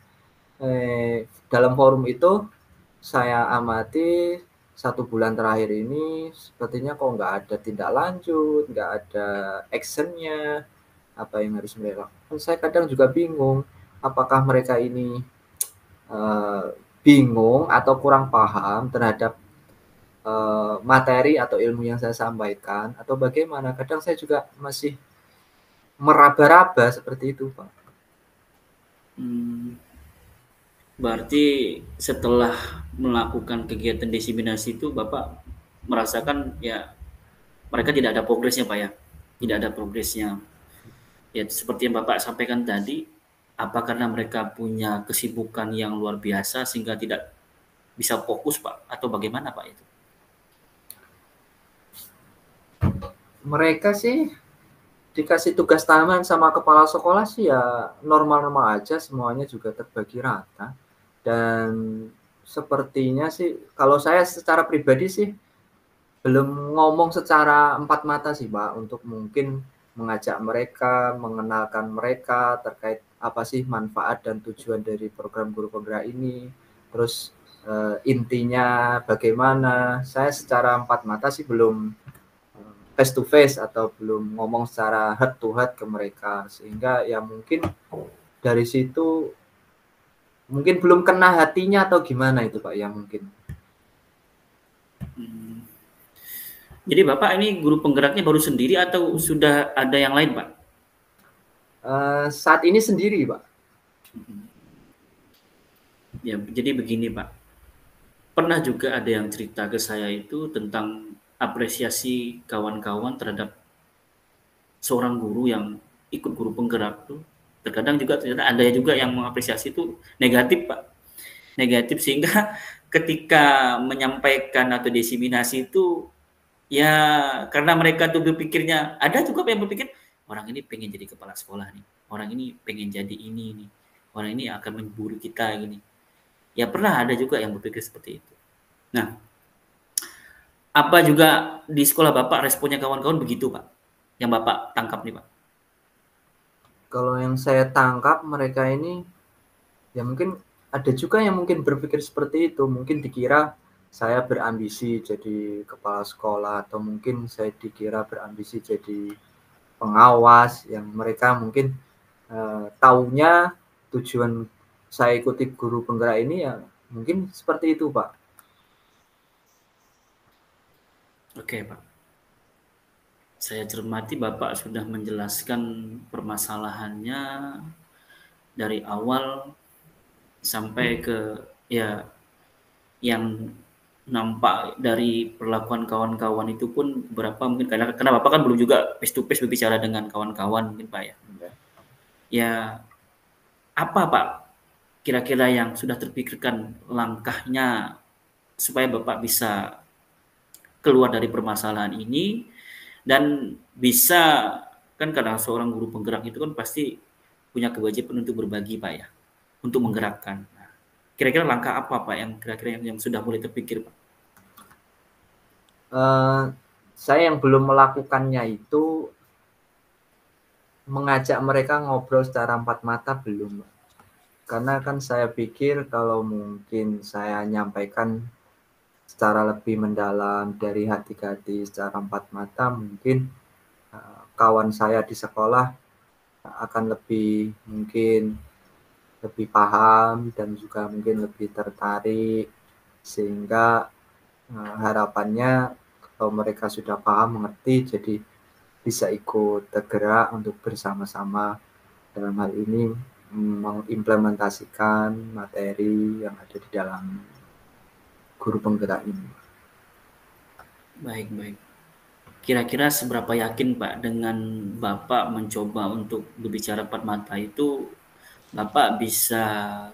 dalam forum itu, saya amati 1 bulan terakhir ini sepertinya kok nggak ada tindak lanjut, nggak ada actionnya, apa yang harus mereka lakukan. Saya kadang juga bingung, apakah mereka ini bingung atau kurang paham terhadap materi atau ilmu yang saya sampaikan atau bagaimana. Kadang saya juga masih meraba-raba seperti itu, Pak. Berarti setelah melakukan kegiatan diseminasi itu Bapak merasakan ya mereka tidak ada progresnya Pak ya, tidak ada progresnya. Ya seperti yang Bapak sampaikan tadi, apa karena mereka punya kesibukan yang luar biasa sehingga tidak bisa fokus Pak, atau bagaimana Pak itu? Mereka sih dikasih tugas tambahan sama kepala sekolah sih ya normal-normal aja, semuanya juga terbagi rata. Dan sepertinya sih kalau saya secara pribadi sih belum ngomong secara empat mata sih, Pak, untuk mungkin mengajak mereka, mengenalkan mereka terkait apa sih manfaat dan tujuan dari program guru penggerak ini. Terus intinya bagaimana. Saya secara empat mata sih belum face to face atau belum ngomong secara head to head ke mereka, sehingga ya mungkin dari situ mungkin belum kena hatinya atau gimana itu Pak ya mungkin. Jadi Bapak ini guru penggeraknya baru sendiri atau sudah ada yang lain Pak? Saat ini sendiri Pak. Ya jadi begini Pak, pernah juga ada yang cerita ke saya itu tentang apresiasi kawan-kawan terhadap seorang guru yang ikut guru penggerak tuh. Terkadang juga ternyata ada juga yang mengapresiasi itu negatif Pak, negatif sehingga ketika menyampaikan atau diseminasi itu ya karena mereka tuh berpikirnya, ada juga yang berpikir orang ini pengen jadi kepala sekolah nih, orang ini pengen jadi ini nih, orang ini akan memburu kita gini. Ya pernah ada juga yang berpikir seperti itu. Nah, apa juga di sekolah Bapak responnya kawan-kawan begitu Pak? Yang Bapak tangkap nih Pak? Kalau yang saya tangkap mereka ini ya mungkin ada juga yang mungkin berpikir seperti itu, mungkin dikira saya berambisi jadi kepala sekolah atau mungkin saya dikira berambisi jadi pengawas, yang mereka mungkin taunya tujuan saya ikuti guru penggerak ini ya mungkin seperti itu Pak. Oke Pak, saya cermati Bapak sudah menjelaskan permasalahannya dari awal sampai ke ya yang nampak dari perlakuan kawan-kawan itu pun berapa mungkin karena Bapak kan belum juga face to face berbicara dengan kawan-kawan mungkin Pak ya. Ya apa Pak kira-kira yang sudah terpikirkan langkahnya supaya Bapak bisa keluar dari permasalahan ini dan bisa, kan karena seorang guru penggerak itu kan pasti punya kewajiban untuk berbagi Pak ya, untuk menggerakkan. Nah, kira-kira langkah apa Pak yang kira-kira yang sudah mulai terpikir Pak? Saya yang belum melakukannya itu mengajak mereka ngobrol secara empat mata belum. Karena kan saya pikir kalau mungkin saya nyampaikan secara lebih mendalam dari hati ke hati secara empat mata, mungkin kawan saya di sekolah akan lebih mungkin lebih paham dan juga mungkin lebih tertarik, sehingga harapannya kalau mereka sudah paham mengerti jadi bisa ikut tergerak untuk bersama-sama dalam hal ini mengimplementasikan materi yang ada di dalam guru penggerak ini. Baik. Kira-kira seberapa yakin Pak dengan Bapak mencoba untuk berbicara empat mata itu, Bapak bisa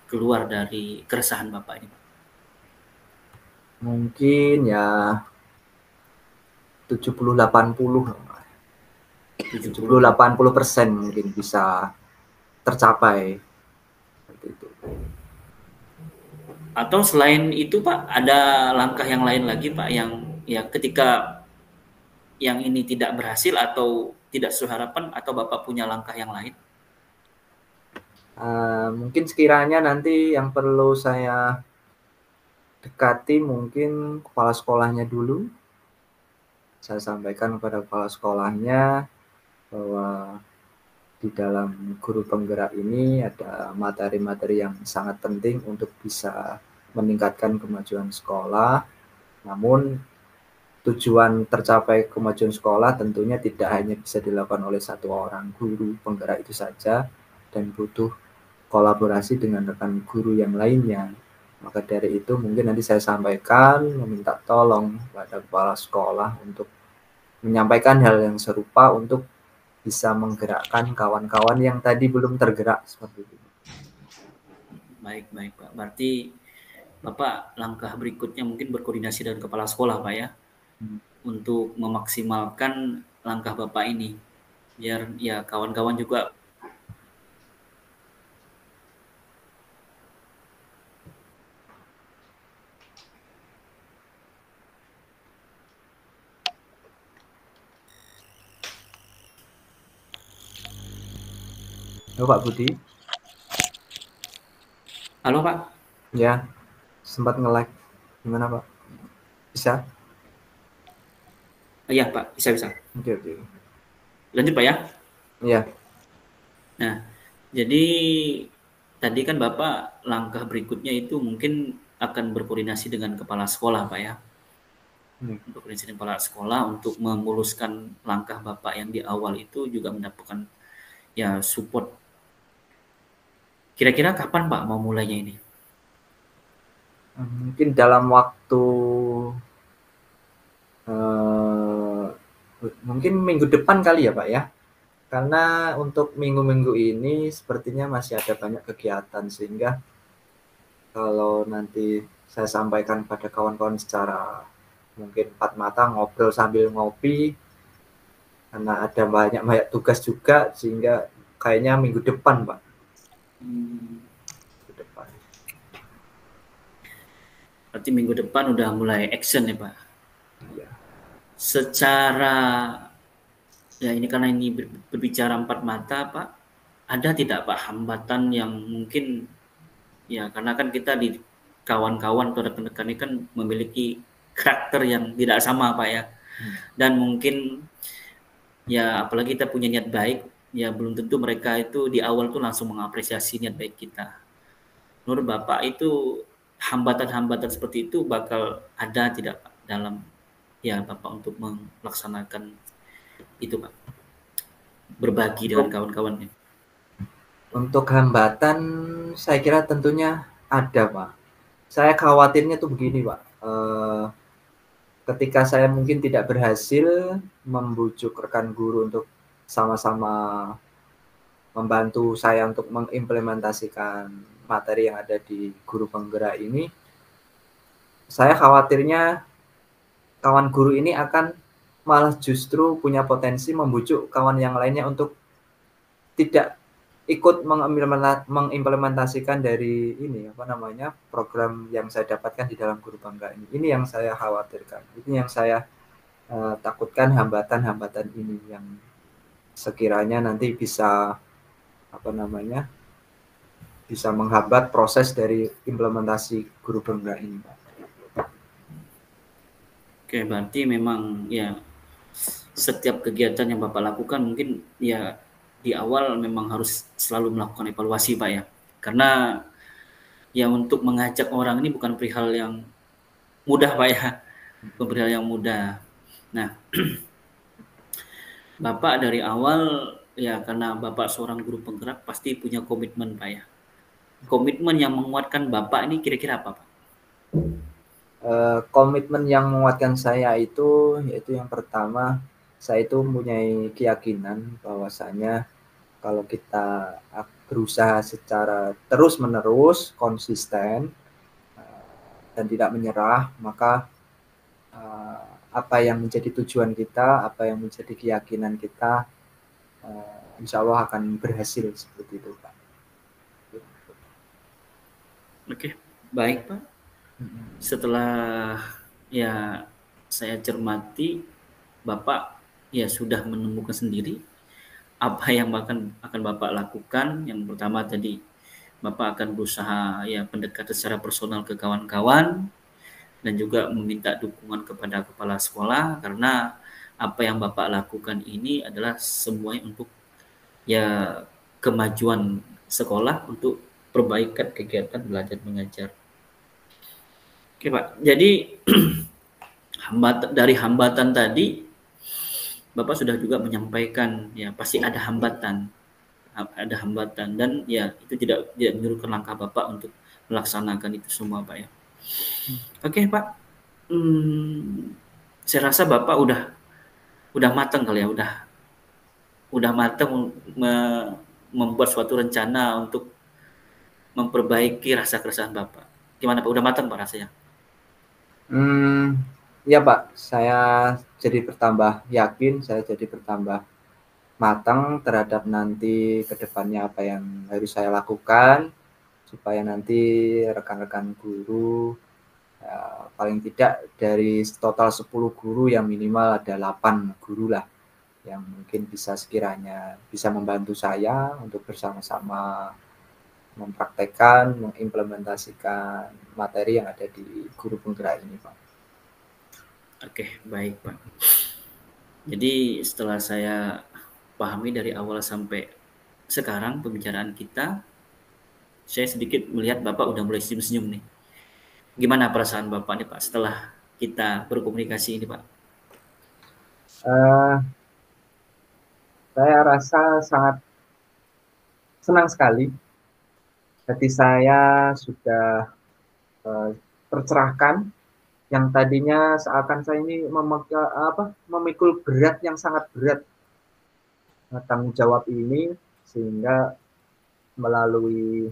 keluar dari keresahan Bapak ini, Pak? Mungkin ya 70-80 70-80% mungkin bisa tercapai seperti itu. Atau selain itu Pak, ada langkah yang lain lagi Pak, yang ya ketika yang ini tidak berhasil atau tidak sesuai harapan, atau Bapak punya langkah yang lain? Mungkin sekiranya nanti yang perlu saya dekati mungkin kepala sekolahnya dulu. Saya sampaikan kepada kepala sekolahnya bahwa di dalam guru penggerak ini ada materi-materi yang sangat penting untuk bisa meningkatkan kemajuan sekolah. Namun tujuan tercapai kemajuan sekolah tentunya tidak hanya bisa dilakukan oleh satu orang guru penggerak itu saja, dan butuh kolaborasi dengan rekan guru yang lainnya. Maka dari itu mungkin nanti saya sampaikan, meminta tolong pada kepala sekolah untuk menyampaikan hal yang serupa untuk bisa menggerakkan kawan-kawan yang tadi belum tergerak seperti itu. Baik Pak. Berarti Bapak langkah berikutnya mungkin berkoordinasi dengan kepala sekolah Pak ya, untuk memaksimalkan langkah Bapak ini, biar ya kawan-kawan juga Halo Pak Budi. Halo Pak. Ya, sempat nge-lag. Gimana Pak? Bisa? Iya Pak, bisa. Oke. Lanjut Pak ya. Iya. Nah, jadi tadi kan Bapak langkah berikutnya itu mungkin akan berkoordinasi dengan kepala sekolah Pak ya. Berkoordinasi dengan kepala sekolah untuk memuluskan langkah Bapak yang di awal itu, juga mendapatkan ya support. Kira-kira kapan Pak mau mulainya ini? Mungkin dalam waktu mungkin minggu depan kali ya Pak ya. Karena untuk minggu-minggu ini sepertinya masih ada banyak kegiatan, sehingga kalau nanti saya sampaikan pada kawan-kawan secara mungkin empat mata, ngobrol sambil ngopi, karena ada banyak tugas juga, sehingga kayaknya minggu depan Pak. Minggu depan. Berarti minggu depan udah mulai action ya Pak? Iya. Secara ya ini, karena ini berbicara empat mata Pak, ada tidak Pak hambatan yang mungkin ya, karena kan kita di kawan-kawan atau rekan-rekan ini kan memiliki karakter yang tidak sama Pak ya, dan mungkin ya apalagi kita punya niat baik, ya belum tentu mereka itu di awal tuh langsung mengapresiasi niat baik kita. Menurut Bapak itu hambatan-hambatan seperti itu bakal ada tidak Pak dalam ya Bapak untuk melaksanakan itu Pak, berbagi dengan kawan-kawannya? Untuk hambatan saya kira tentunya ada Pak. Saya khawatirnya tuh begini Pak, ketika saya mungkin tidak berhasil membujuk rekan guru untuk sama-sama membantu saya untuk mengimplementasikan materi yang ada di guru penggerak ini, saya khawatirnya kawan guru ini akan malah justru punya potensi membujuk kawan yang lainnya untuk tidak ikut mengimplementasikan dari ini program yang saya dapatkan di dalam guru penggerak ini. Ini yang saya khawatirkan. Ini yang saya takutkan, hambatan-hambatan ini yang sekiranya nanti bisa bisa menghambat proses dari implementasi guru penggerak ini. Oke, berarti memang ya setiap kegiatan yang Bapak lakukan mungkin ya di awal memang harus selalu melakukan evaluasi Pak ya. Karena ya untuk mengajak orang ini bukan perihal yang mudah Pak ya. Bukan perihal yang mudah. Nah, Bapak dari awal ya karena Bapak seorang guru penggerak pasti punya komitmen Pak ya. Komitmen yang menguatkan Bapak ini kira-kira apa Pak? Komitmen yang menguatkan saya itu yaitu yang pertama, saya itu mempunyai keyakinan bahwasanya kalau kita berusaha secara terus-menerus, konsisten, dan tidak menyerah, maka apa yang menjadi tujuan kita, apa yang menjadi keyakinan kita, insya Allah akan berhasil seperti itu, Pak. Oke, baik Pak. Setelah ya saya cermati, Bapak ya sudah menemukan sendiri apa yang akan Bapak lakukan. Yang pertama tadi Bapak akan berusaha ya pendekatan secara personal ke kawan-kawan dan juga meminta dukungan kepada kepala sekolah, karena apa yang Bapak lakukan ini adalah semuanya untuk ya kemajuan sekolah, untuk perbaikan kegiatan belajar mengajar. Oke Pak, jadi dari hambatan tadi Bapak sudah juga menyampaikan ya pasti ada hambatan dan ya itu tidak menyurutkan langkah Bapak untuk melaksanakan itu semua Pak ya. Oke Pak, saya rasa Bapak udah matang kali ya, udah matang membuat suatu rencana untuk memperbaiki rasa keresahan Bapak. Gimana Pak, udah matang Pak rasanya? Ya Pak, saya jadi bertambah yakin, saya jadi bertambah matang terhadap nanti ke depannya apa yang harus saya lakukan, supaya nanti rekan-rekan guru, paling tidak dari total 10 guru yang minimal ada 8 guru lah, yang mungkin bisa sekiranya bisa membantu saya untuk bersama-sama mempraktekkan, mengimplementasikan materi yang ada di guru penggerak ini, Pak. Oke, baik Pak. Jadi setelah saya pahami dari awal sampai sekarang pembicaraan kita, saya sedikit melihat Bapak udah mulai senyum-senyum nih. Gimana perasaan Bapak nih Pak setelah kita berkomunikasi ini Pak? Saya rasa sangat senang sekali. Hati saya sudah tercerahkan. Yang tadinya seakan saya ini memikul berat yang sangat berat, tanggung jawab ini, sehingga melalui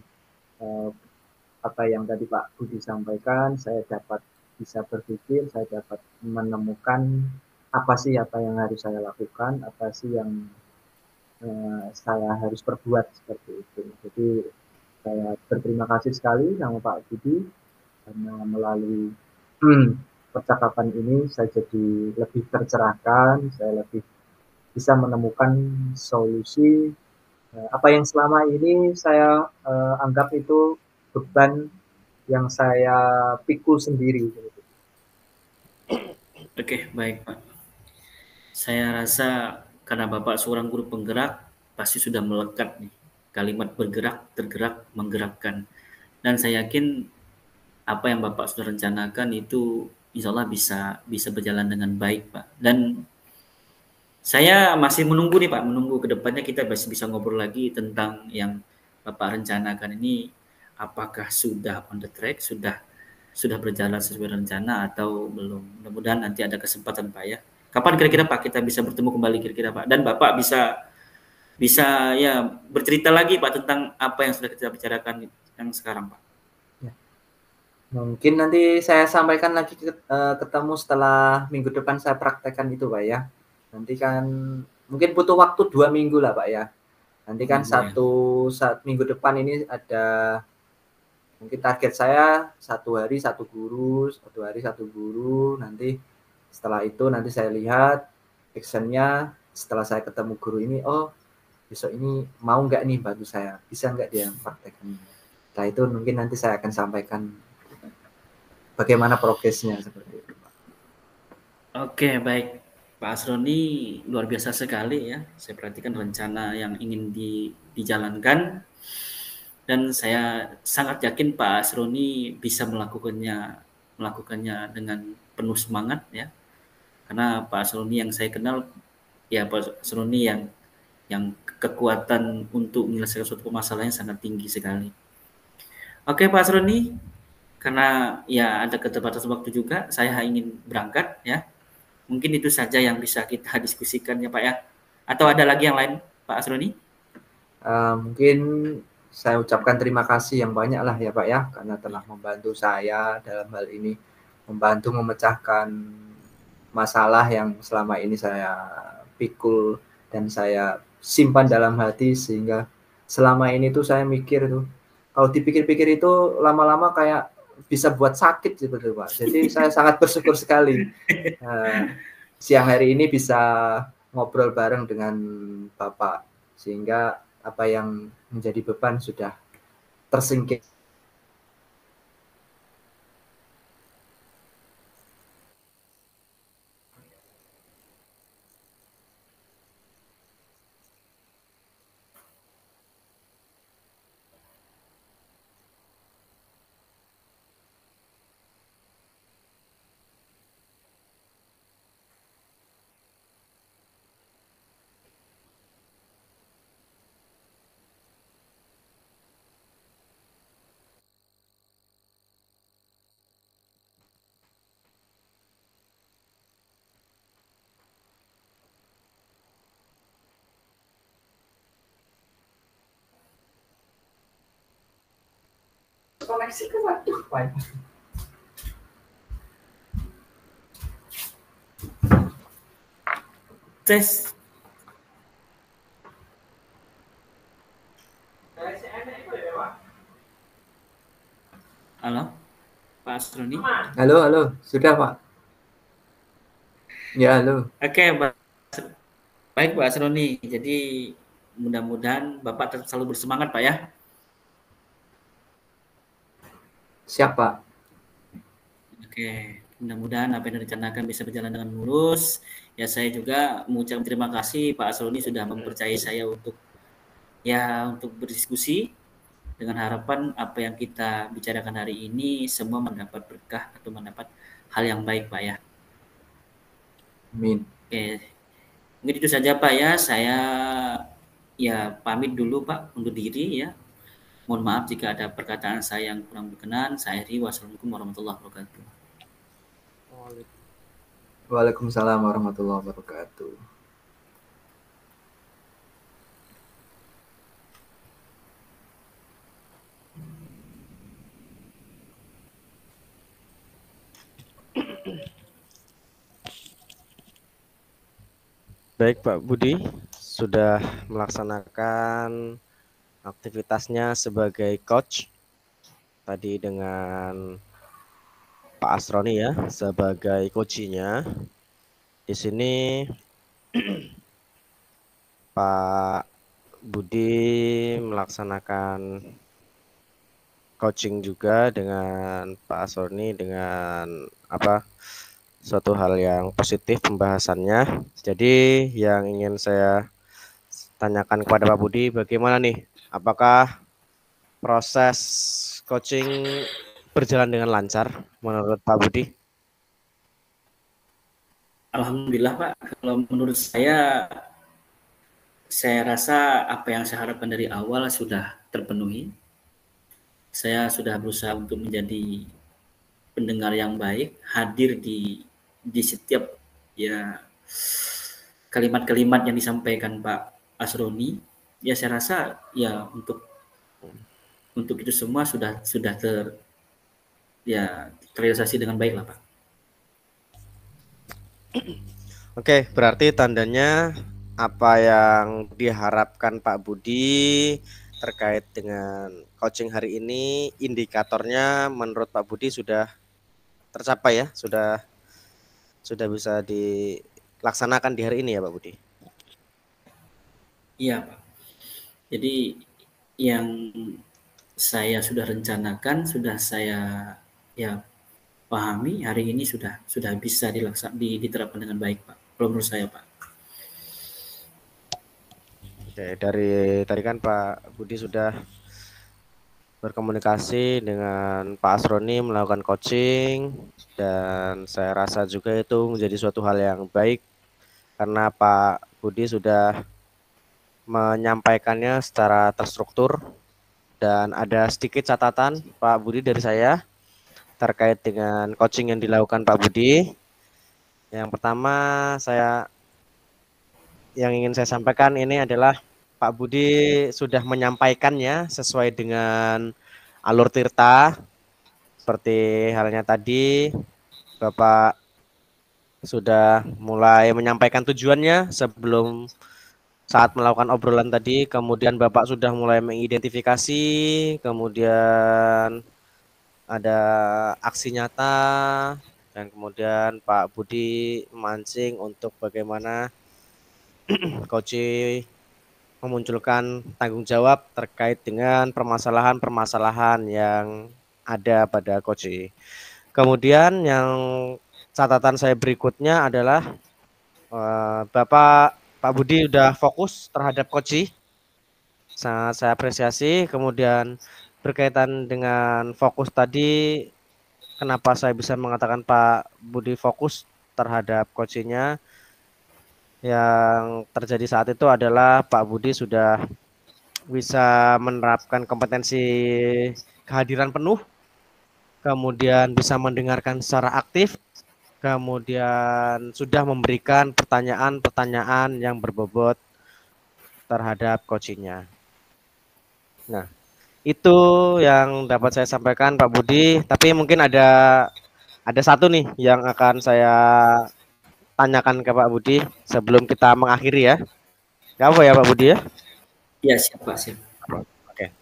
apa yang tadi Pak Budi sampaikan, saya dapat bisa berpikir, saya dapat menemukan apa yang harus saya lakukan, apa sih yang saya harus perbuat seperti itu. Jadi saya berterima kasih sekali sama Pak Budi, karena melalui percakapan ini saya jadi lebih tercerahkan, saya lebih bisa menemukan solusi apa yang selama ini saya anggap itu beban yang saya pikul sendiri. Oke, baik Pak. Saya rasa karena Bapak seorang guru penggerak, pasti sudah melekat nih kalimat bergerak, tergerak, menggerakkan. Dan saya yakin apa yang Bapak sudah rencanakan itu insya Allah bisa berjalan dengan baik Pak. Dan saya masih menunggu nih Pak, menunggu ke depannya kita masih bisa ngobrol lagi tentang yang Bapak rencanakan ini, apakah sudah on the track, sudah berjalan sesuai rencana atau belum. Mudah-mudahan nanti ada kesempatan Pak ya. Kapan kira-kira Pak kita bisa bertemu kembali kira-kira Pak, dan Bapak bisa ya bercerita lagi Pak tentang apa yang sudah kita bicarakan yang sekarang Pak. Mungkin nanti saya sampaikan lagi ketemu setelah minggu depan saya praktekkan itu Pak ya. Nanti kan mungkin butuh waktu 2 minggu lah Pak ya. Nanti kan satu minggu depan ini ada mungkin target saya 1 hari 1 guru, 1 hari 1 guru. Nanti setelah itu nanti saya lihat actionnya setelah saya ketemu guru ini, oh besok ini mau nggak nih bantu saya, bisa nggak dia praktekkan. Setelah itu mungkin nanti saya akan sampaikan bagaimana progresnya seperti itu. Oke, baik. Pak Asroni luar biasa sekali ya. Saya perhatikan rencana yang ingin dijalankan, dan saya sangat yakin Pak Asroni bisa melakukannya dengan penuh semangat ya. Karena Pak Asroni yang saya kenal ya Pak Asroni yang yang kekuatan untuk menyelesaikan suatu permasalahan sangat tinggi sekali. Oke Pak Asroni, karena ya ada keterbatasan waktu juga, saya ingin berangkat ya. Mungkin itu saja yang bisa kita diskusikan ya Pak ya. Atau ada lagi yang lain Pak Asroni? Mungkin saya ucapkan terima kasih yang banyak lah ya Pak ya, karena telah membantu saya dalam hal ini, membantu memecahkan masalah yang selama ini saya pikul dan saya simpan dalam hati, sehingga selama ini tuh saya mikir tuh, kalau dipikir-pikir itu lama-lama kayak bisa buat sakit gitu Pak. Jadi saya sangat bersyukur sekali siang hari ini bisa ngobrol bareng dengan Bapak, sehingga apa yang menjadi beban sudah tersingkir. Koneksi ke waduh, Tes. Halo, Pak Asroni. Halo, sudah Pak. Ya, halo. Oke, baik Pak Asroni. Jadi mudah-mudahan Bapak tetap selalu bersemangat Pak ya. Siap Pak. Oke, mudah-mudahan apa yang direncanakan bisa berjalan dengan mulus. Ya saya juga mengucapkan terima kasih Pak Asroni sudah mempercayai saya untuk berdiskusi, dengan harapan apa yang kita bicarakan hari ini semua mendapat berkah atau mendapat hal yang baik Pak ya. Amin. Oke, mungkin itu saja Pak ya. Saya ya pamit dulu Pak undur diri ya. Mohon maaf jika ada perkataan saya yang kurang berkenan. Saya akhiri. Wassalamualaikum warahmatullahi wabarakatuh. Waalaikumsalam warahmatullahi wabarakatuh. Baik Pak Budi, sudah melaksanakan aktivitasnya sebagai coach tadi dengan Pak Asroni ya sebagai coachnya. Di sini Pak Budi melaksanakan coaching juga dengan Pak Asroni dengan suatu hal yang positif pembahasannya. Jadi yang ingin saya tanyakan kepada Pak Budi, bagaimana nih? Apakah proses coaching berjalan dengan lancar menurut Pak Budi? Alhamdulillah Pak, kalau menurut saya rasa apa yang saya harapkan dari awal sudah terpenuhi. Saya sudah berusaha untuk menjadi pendengar yang baik, hadir di setiap ya kalimat-kalimat yang disampaikan Pak Asroni. Ya saya rasa ya untuk itu semua sudah terrealisasi dengan baik lah Pak. Oke, berarti tandanya apa yang diharapkan Pak Budi terkait dengan coaching hari ini, indikatornya menurut Pak Budi sudah tercapai ya, sudah bisa dilaksanakan di hari ini ya Pak Budi? Iya Pak. Jadi yang saya sudah rencanakan, sudah saya pahami, hari ini sudah bisa diterapkan dengan baik Pak. Kalau menurut saya Pak. Oke, dari tadi kan Pak Budi sudah berkomunikasi dengan Pak Asroni melakukan coaching, dan saya rasa juga itu menjadi suatu hal yang baik karena Pak Budi sudah menyampaikannya secara terstruktur dan ada sedikit catatan Pak Budi dari saya terkait dengan coaching yang dilakukan Pak Budi. Yang pertama yang ingin saya sampaikan ini adalah Pak Budi sudah menyampaikannya sesuai dengan alur tirta. Seperti halnya tadi Bapak sudah mulai menyampaikan tujuannya sebelum saat melakukan obrolan tadi, kemudian Bapak sudah mulai mengidentifikasi, kemudian ada aksi nyata, dan kemudian Pak Budi memancing untuk bagaimana coach memunculkan tanggung jawab terkait dengan permasalahan-permasalahan yang ada pada coach. Kemudian yang catatan saya berikutnya adalah Pak Budi udah fokus terhadap coach, sangat saya apresiasi. Kemudian berkaitan dengan fokus tadi, kenapa saya bisa mengatakan Pak Budi fokus terhadap coachingnya? Yang terjadi saat itu adalah Pak Budi sudah bisa menerapkan kompetensi kehadiran penuh, kemudian bisa mendengarkan secara aktif, kemudian sudah memberikan pertanyaan-pertanyaan yang berbobot terhadap coachingnya. Nah, itu yang dapat saya sampaikan Pak Budi. Tapi mungkin ada satu nih yang akan saya tanyakan ke Pak Budi sebelum kita mengakhiri ya. Gak apa ya Pak Budi ya? Ya, siap Pak, siap. Oke.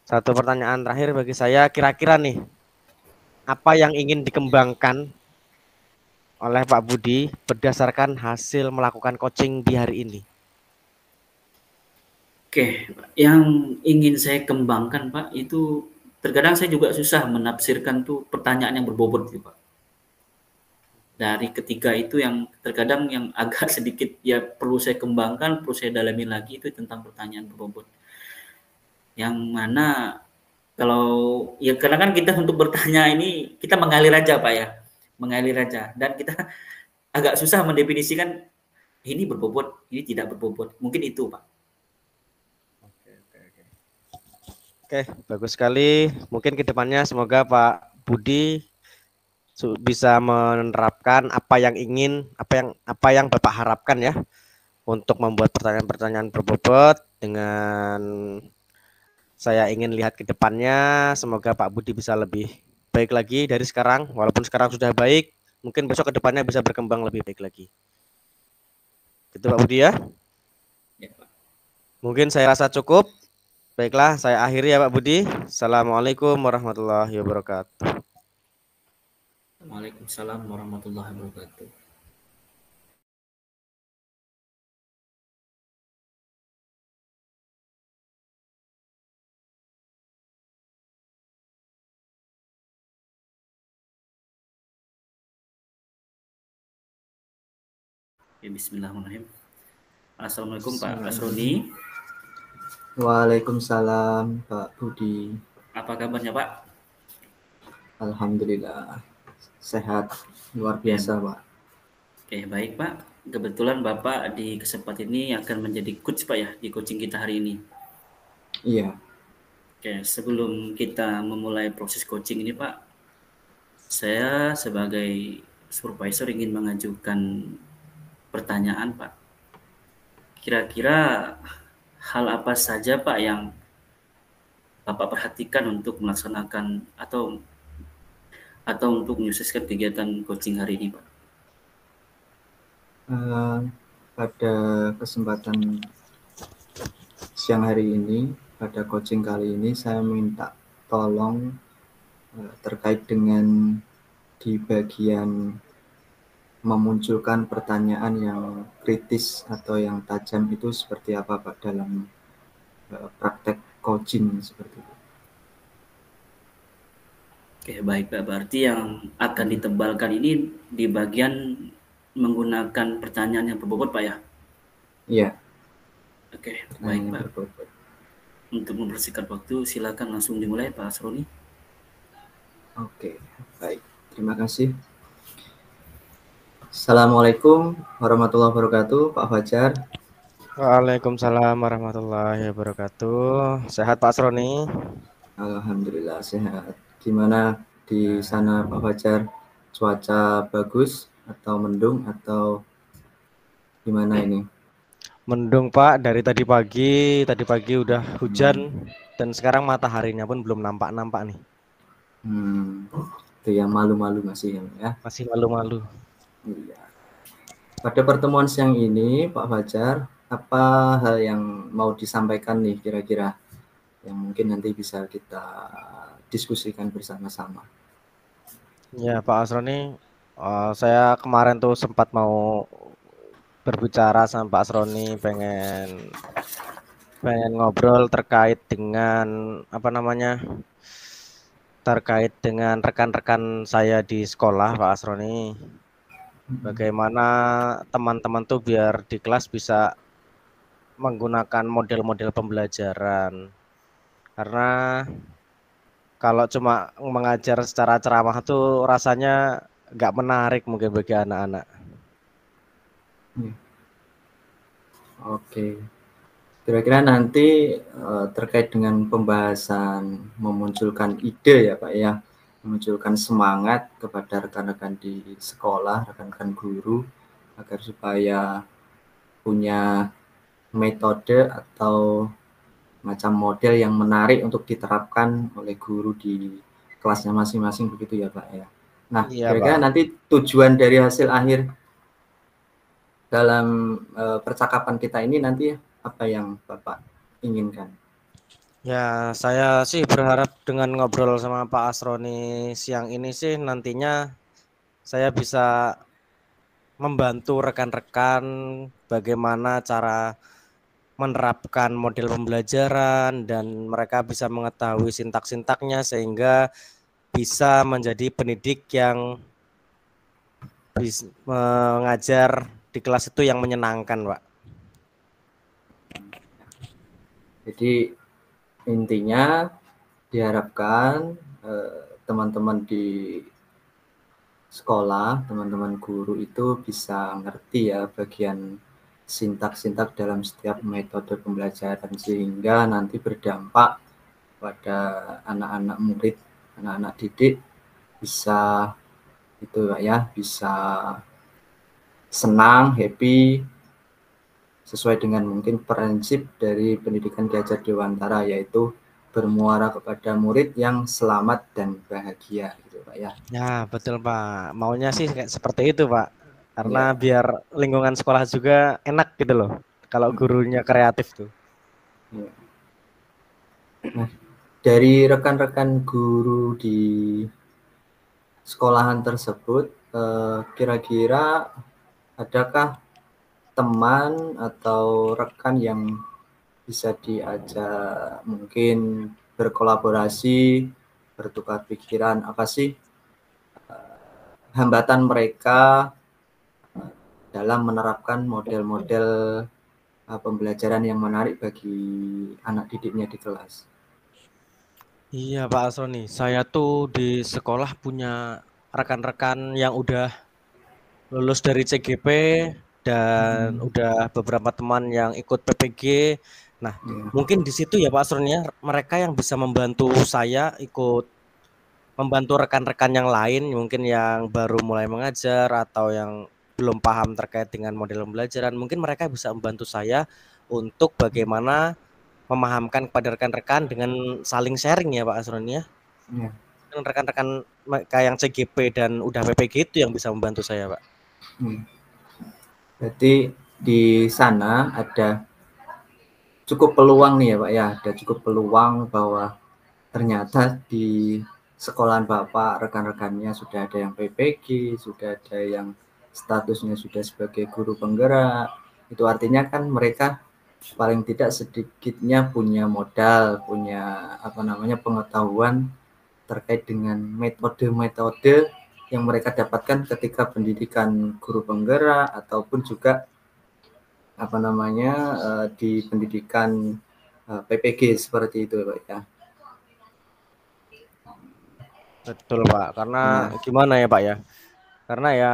Satu pertanyaan terakhir bagi saya, kira-kira nih, apa yang ingin dikembangkan oleh Pak Budi berdasarkan hasil melakukan coaching di hari ini? Oke, yang ingin saya kembangkan Pak, itu terkadang saya juga susah menafsirkan tuh pertanyaan yang berbobot gitu Pak. Dari ketiga itu yang terkadang yang agak sedikit ya perlu saya kembangkan, perlu saya dalami lagi itu tentang pertanyaan berbobot. Yang mana kalau ya karena kan kita untuk bertanya ini kita mengalir aja Pak ya, mengalir aja dan kita agak susah mendefinisikan ini berbobot, ini tidak berbobot. Mungkin itu Pak. Oke, bagus sekali. Mungkin ke depannya semoga Pak Budi bisa menerapkan apa yang Bapak harapkan ya untuk membuat pertanyaan-pertanyaan berbobot. Dengan saya ingin lihat ke depannya, semoga Pak Budi bisa lebih baik lagi dari sekarang. Walaupun sekarang sudah baik, mungkin besok ke depannya bisa berkembang lebih baik lagi. Gitu Pak Budi ya. Ya, Pak. Mungkin saya rasa cukup. Baiklah, saya akhiri ya Pak Budi. Assalamualaikum warahmatullahi wabarakatuh. Waalaikumsalam warahmatullahi wabarakatuh. Ya, bismillahirrahmanirrahim. Assalamualaikum Pak Asroni. Waalaikumsalam Pak Budi. Apa kabarnya Pak? Alhamdulillah sehat, luar biasa Pak. Oke, baik Pak. Kebetulan Bapak di kesempatan ini akan menjadi coach Pak ya di coaching kita hari ini. Iya. Oke, sebelum kita memulai proses coaching ini Pak, saya sebagai supervisor ingin mengajukan pertanyaan Pak. Kira-kira hal apa saja Pak yang Bapak perhatikan untuk melaksanakan atau untuk menyukseskan kegiatan coaching hari ini Pak? Pada kesempatan siang hari ini, pada coaching kali ini saya minta tolong terkait dengan di bagian memunculkan pertanyaan yang kritis atau yang tajam itu seperti apa Pak dalam praktek coaching seperti itu. Oke, baik Pak. Berarti yang akan ditebalkan ini di bagian menggunakan pertanyaan yang berbobot Pak ya? Iya. Oke, baik Pak. Berbobot. Untuk membersihkan waktu, silakan langsung dimulai Pak Asroni. Oke, baik. Terima kasih. Assalamualaikum warahmatullahi wabarakatuh, Pak Fajar. Waalaikumsalam warahmatullahi wabarakatuh. Sehat Pak Asroni? Alhamdulillah sehat. Gimana di sana Pak Fajar? Cuaca bagus atau mendung atau gimana ini? Mendung Pak, dari tadi pagi udah hujan dan sekarang mataharinya pun belum nampak-nampak nih. Itu yang malu-malu masih ya. Masih malu-malu. Iya. Pada pertemuan siang ini Pak Fajar, apa hal yang mau disampaikan nih kira-kira yang mungkin nanti bisa kita diskusikan bersama-sama? Ya Pak Asroni, saya kemarin tuh sempat mau berbicara sama Pak Asroni, pengen ngobrol terkait dengan terkait dengan rekan-rekan saya di sekolah Pak Asroni. Bagaimana teman-teman tuh biar di kelas bisa menggunakan model-model pembelajaran. Karena kalau cuma mengajar secara ceramah tuh rasanya nggak menarik mungkin bagi anak-anak. Oke. Kira-kira nanti terkait dengan pembahasan memunculkan ide ya Pak ya, memunculkan semangat kepada rekan-rekan di sekolah, rekan-rekan guru agar supaya punya metode atau macam model yang menarik untuk diterapkan oleh guru di kelasnya masing-masing begitu ya Pak ya. Nah, Iya, kira-kira Pak. nanti tujuan dari hasil akhir dalam percakapan kita ini nanti apa yang Bapak inginkan? Ya, saya sih berharap dengan ngobrol sama Pak Asroni siang ini sih nantinya saya bisa membantu rekan-rekan bagaimana cara menerapkan model pembelajaran dan mereka bisa mengetahui sintak-sintaknya sehingga bisa menjadi pendidik yang bisa mengajar di kelas itu yang menyenangkan, Pak. Jadi intinya diharapkan teman-teman di sekolah, teman-teman guru itu bisa ngerti ya bagian sintak-sintak dalam setiap metode pembelajaran sehingga nanti berdampak pada anak-anak murid, anak-anak didik bisa itu ya, bisa senang, happy sesuai dengan mungkin prinsip dari pendidikan Ki Hajar Dewantara yaitu bermuara kepada murid yang selamat dan bahagia gitu Pak ya. Ya, betul Pak. Maunya sih kayak seperti itu, Pak. Karena Ya. biar lingkungan sekolah juga enak gitu loh. Kalau gurunya kreatif tuh. Ya. Nah, dari rekan-rekan guru di sekolahan tersebut, kira-kira adakah teman atau rekan yang bisa diajak mungkin berkolaborasi, bertukar pikiran, apa sih hambatan mereka dalam menerapkan model-model pembelajaran yang menarik bagi anak didiknya di kelas? Iya Pak Asroni, saya tuh di sekolah punya rekan-rekan yang udah lulus dari CGP dan udah beberapa teman yang ikut PPG. Nah, mungkin di situ ya Pak Asroni ya, mereka yang bisa membantu saya ikut membantu rekan-rekan yang lain mungkin yang baru mulai mengajar atau yang belum paham terkait dengan model pembelajaran, mungkin mereka bisa membantu saya untuk bagaimana memahamkan kepada rekan-rekan dengan saling sharing ya Pak Asroni ya. Ya. Rekan-rekan kayak yang CGP dan udah PPG itu yang bisa membantu saya Pak. Berarti di sana ada cukup peluang nih ya Pak ya, ada cukup peluang bahwa ternyata di sekolahan Bapak rekan-rekannya sudah ada yang PPG, sudah ada yang statusnya sudah sebagai guru penggerak. Itu artinya kan mereka paling tidak sedikitnya punya modal, punya pengetahuan terkait dengan metode-metode yang mereka dapatkan ketika pendidikan guru penggerak ataupun juga di pendidikan PPG seperti itu Pak ya. Betul Pak, karena gimana ya Pak ya? Karena ya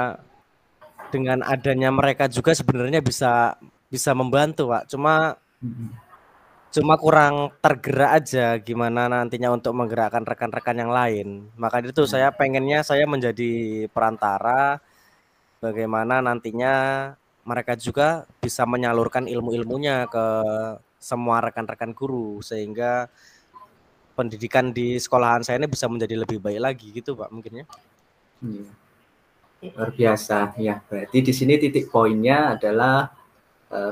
dengan adanya mereka juga sebenarnya bisa bisa membantu, Pak. Cuma Mhm. kurang tergerak aja gimana nantinya untuk menggerakkan rekan-rekan yang lain. Makanya itu saya pengennya saya menjadi perantara bagaimana nantinya mereka juga bisa menyalurkan ilmu-ilmunya ke semua rekan-rekan guru sehingga pendidikan di sekolahan saya ini bisa menjadi lebih baik lagi gitu, Pak, mungkin ya. Iya. Luar biasa ya. Berarti di sini titik poinnya adalah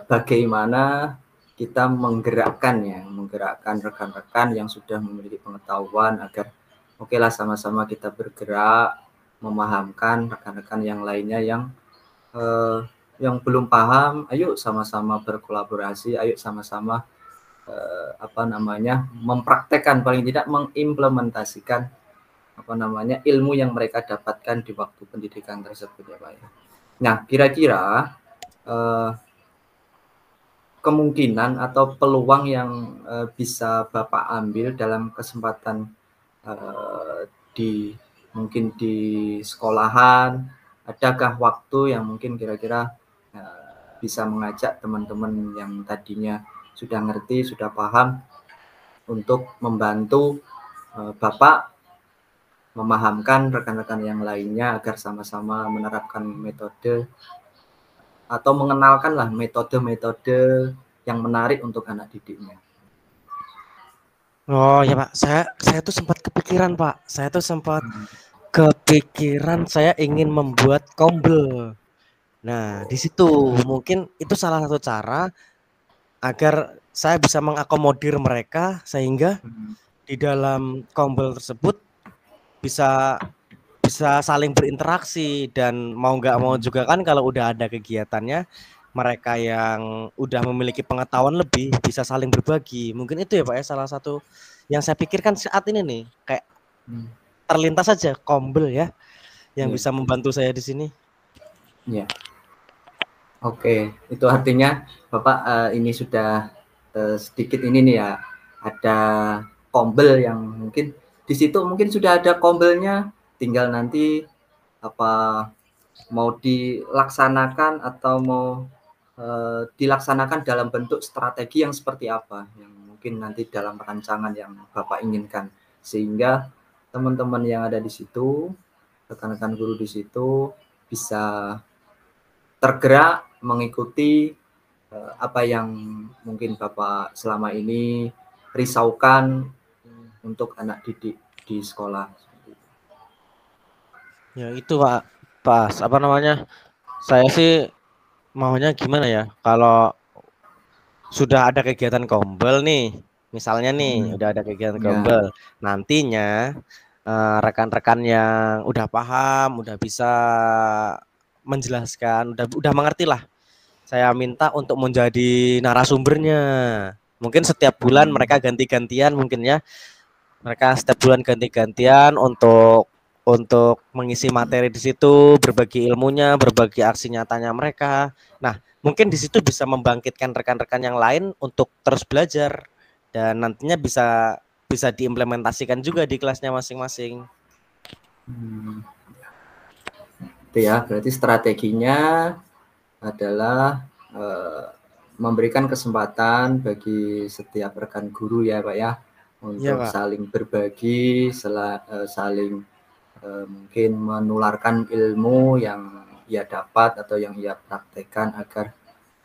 bagaimana kita menggerakkan rekan-rekan yang sudah memiliki pengetahuan agar oke lah sama-sama kita bergerak memahamkan rekan-rekan yang lainnya yang belum paham, ayo sama-sama berkolaborasi, ayo sama-sama mempraktekkan, paling tidak mengimplementasikan ilmu yang mereka dapatkan di waktu pendidikan tersebut ya Pak ya. Nah, kira-kira kemungkinan atau peluang yang bisa Bapak ambil dalam kesempatan mungkin di sekolahan, adakah waktu yang mungkin kira-kira bisa mengajak teman-teman yang tadinya sudah ngerti, sudah paham untuk membantu Bapak memahamkan rekan-rekan yang lainnya agar sama-sama menerapkan metode atau mengenalkanlah metode-metode yang menarik untuk anak didiknya. Oh ya Pak, saya tuh sempat kepikiran Pak, saya ingin membuat kombel. Nah di situ mungkin itu salah satu cara agar saya bisa mengakomodir mereka sehingga di dalam kombel tersebut bisa saling berinteraksi dan mau nggak mau juga kan kalau udah ada kegiatannya mereka yang udah memiliki pengetahuan lebih bisa saling berbagi. Mungkin itu ya Pak ya salah satu yang saya pikirkan saat ini nih kayak terlintas saja kombel ya yang bisa membantu saya di sini. Ya. Oke, itu artinya Bapak ini sudah sedikit ini nih ya, ada kombel yang mungkin di situ mungkin sudah ada kombelnya, tinggal nanti mau dilaksanakan atau mau dilaksanakan dalam bentuk strategi yang seperti apa yang mungkin nanti dalam rancangan yang Bapak inginkan, sehingga teman-teman yang ada di situ, rekan-rekan guru di situ bisa tergerak mengikuti apa yang mungkin Bapak selama ini risaukan untuk anak didik di sekolah. Ya itu Pak, pas apa namanya? Saya sih maunya gimana ya? Kalau sudah ada kegiatan kombel nih, misalnya nih udah ada kegiatan kombel, nantinya rekan-rekan yang udah paham, udah bisa menjelaskan, udah mengerti lah. Saya minta untuk menjadi narasumbernya. Mungkin setiap bulan mereka ganti-gantian mungkin ya. Mereka setiap bulan ganti-gantian untuk mengisi materi di situ, berbagi ilmunya, berbagi aksi nyatanya mereka. Nah, mungkin di situ bisa membangkitkan rekan-rekan yang lain untuk terus belajar dan nantinya bisa diimplementasikan juga di kelasnya masing-masing. Itu ya, berarti strateginya adalah memberikan kesempatan bagi setiap rekan guru ya Pak ya untuk saling berbagi, saling mungkin menularkan ilmu yang ia dapat atau yang ia praktekkan agar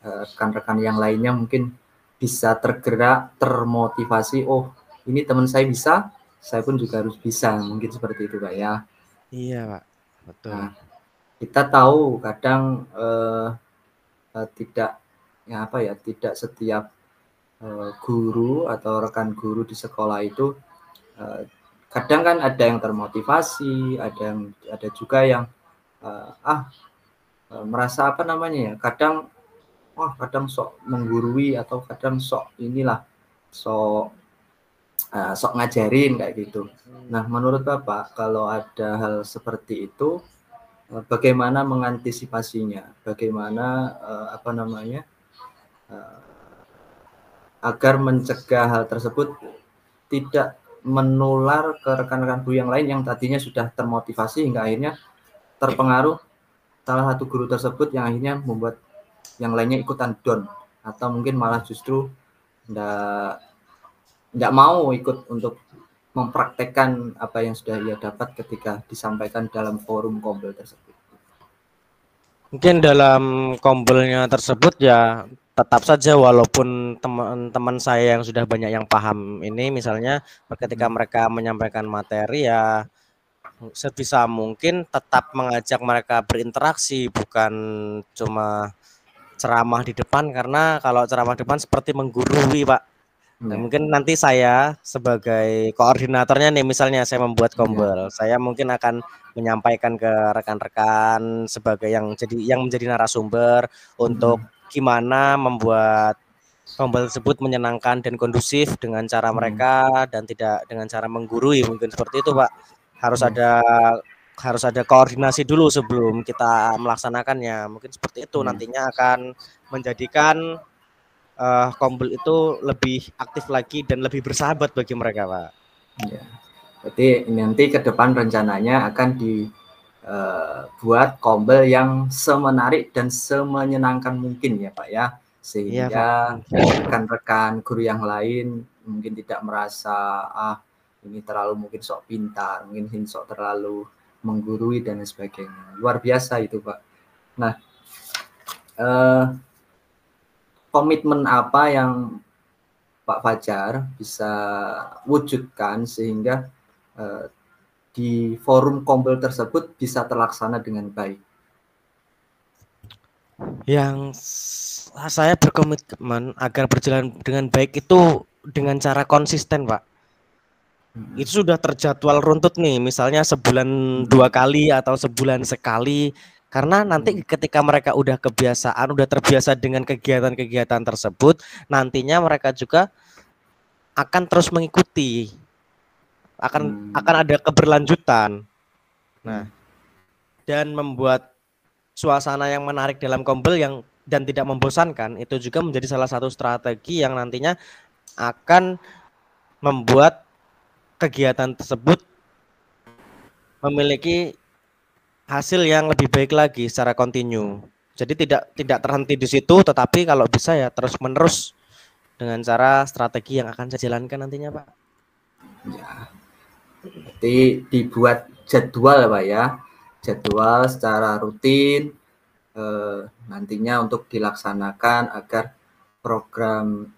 rekan-rekan yang lainnya mungkin bisa tergerak, termotivasi, oh ini teman saya bisa, saya pun juga harus bisa, mungkin seperti itu Pak ya. Iya Pak, betul. Nah, kita tahu kadang tidak setiap guru atau rekan guru di sekolah itu kadang kan ada yang termotivasi, ada juga yang merasa kadang sok menggurui atau kadang sok ngajarin kayak gitu. Nah, menurut Bapak kalau ada hal seperti itu bagaimana mengantisipasinya? Bagaimana agar mencegah hal tersebut tidak menular ke rekan-rekan guru yang lain yang tadinya sudah termotivasi hingga akhirnya terpengaruh salah satu guru tersebut yang akhirnya membuat yang lainnya ikutan down atau mungkin malah justru nggak mau ikut untuk mempraktekkan apa yang sudah ia dapat ketika disampaikan dalam forum kombel tersebut. Mungkin dalam kombelnya tersebut ya tetap saja walaupun teman-teman saya yang sudah banyak yang paham ini misalnya ketika mereka menyampaikan materi ya sebisa mungkin tetap mengajak mereka berinteraksi, bukan cuma ceramah di depan, karena kalau ceramah di depan seperti menggurui, Pak. Nah, mungkin nanti saya sebagai koordinatornya nih, misalnya saya membuat kombel, saya mungkin akan menyampaikan ke rekan-rekan sebagai yang menjadi narasumber untuk gimana membuat kombel tersebut menyenangkan dan kondusif dengan cara mereka dan tidak dengan cara menggurui, mungkin seperti itu, Pak. Harus ada koordinasi dulu sebelum kita melaksanakannya. Mungkin seperti itu nantinya akan menjadikan kombel itu lebih aktif lagi dan lebih bersahabat bagi mereka, Pak. Ya. Berarti nanti ke depan rencananya akan dibuat kombel yang semenarik dan semenyenangkan mungkin ya Pak ya, sehingga rekan-rekan guru yang lain mungkin tidak merasa ini terlalu mungkin sok pintar, mungkin sok terlalu menggurui dan sebagainya. Luar biasa itu Pak. Nah, komitmen apa yang Pak Fajar bisa wujudkan sehingga di forum kombel tersebut bisa terlaksana dengan baik? Yang saya berkomitmen agar berjalan dengan baik itu dengan cara konsisten, Pak. Itu sudah terjadwal runtut nih, misalnya sebulan 2 kali atau sebulan sekali. Karena nanti ketika mereka udah terbiasa dengan kegiatan-kegiatan tersebut, nantinya mereka juga akan terus mengikuti. Akan ada keberlanjutan. Nah, dan membuat suasana yang menarik dalam kombel dan tidak membosankan itu juga menjadi salah satu strategi yang nantinya akan membuat kegiatan tersebut memiliki hasil yang lebih baik lagi secara kontinu. Jadi tidak terhenti di situ, tetapi kalau bisa ya terus menerus dengan cara strategi yang akan saya jalankan nantinya, Pak. Ya, jadi dibuat jadwal Pak ya, jadwal secara rutin nantinya untuk dilaksanakan agar program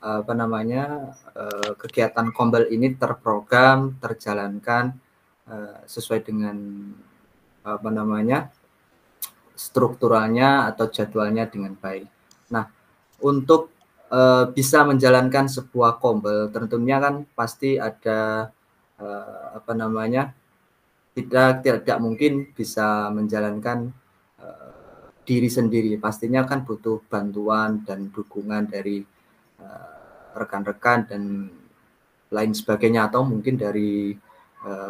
kegiatan kombel ini terprogram, terjalankan sesuai dengan strukturalnya atau jadwalnya dengan baik. Nah, untuk bisa menjalankan sebuah kombel tentunya kan pasti ada tidak mungkin bisa menjalankan diri sendiri, pastinya kan butuh bantuan dan dukungan dari rekan-rekan dan lain sebagainya, atau mungkin dari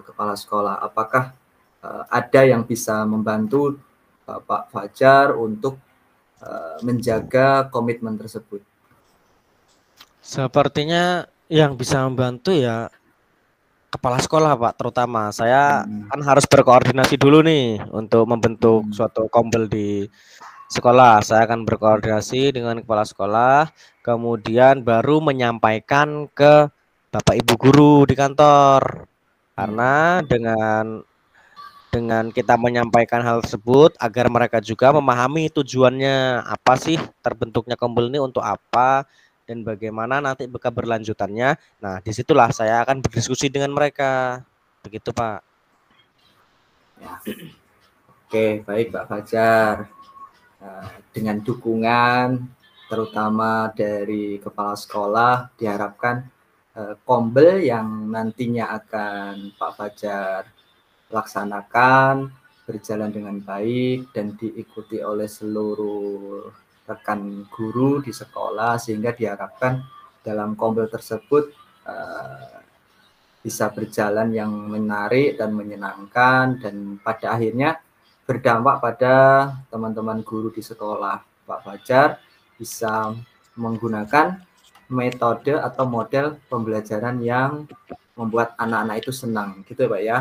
kepala sekolah. Apakah ada yang bisa membantu Pak Fajar untuk menjaga komitmen tersebut? Sepertinya yang bisa membantu ya kepala sekolah, Pak, terutama. Saya kan harus berkoordinasi dulu nih untuk membentuk suatu kombel di sekolah. Saya akan berkoordinasi dengan kepala sekolah, kemudian baru menyampaikan ke Bapak Ibu guru di kantor. Karena dengan kita menyampaikan hal tersebut agar mereka juga memahami tujuannya apa sih terbentuknya kombel ini untuk apa dan bagaimana nanti keberlanjutannya. Nah, disitulah saya akan berdiskusi dengan mereka. Begitu, Pak. Ya. Oke, baik Pak Fajar. Dengan dukungan terutama dari kepala sekolah, diharapkan kombel yang nantinya akan Pak Fajar laksanakan berjalan dengan baik dan diikuti oleh seluruh rekan guru di sekolah, sehingga diharapkan dalam kombel tersebut bisa berjalan yang menarik dan menyenangkan dan pada akhirnya berdampak pada teman-teman guru di sekolah. Pak Fajar bisa menggunakan metode atau model pembelajaran yang membuat anak-anak itu senang, gitu ya Pak ya?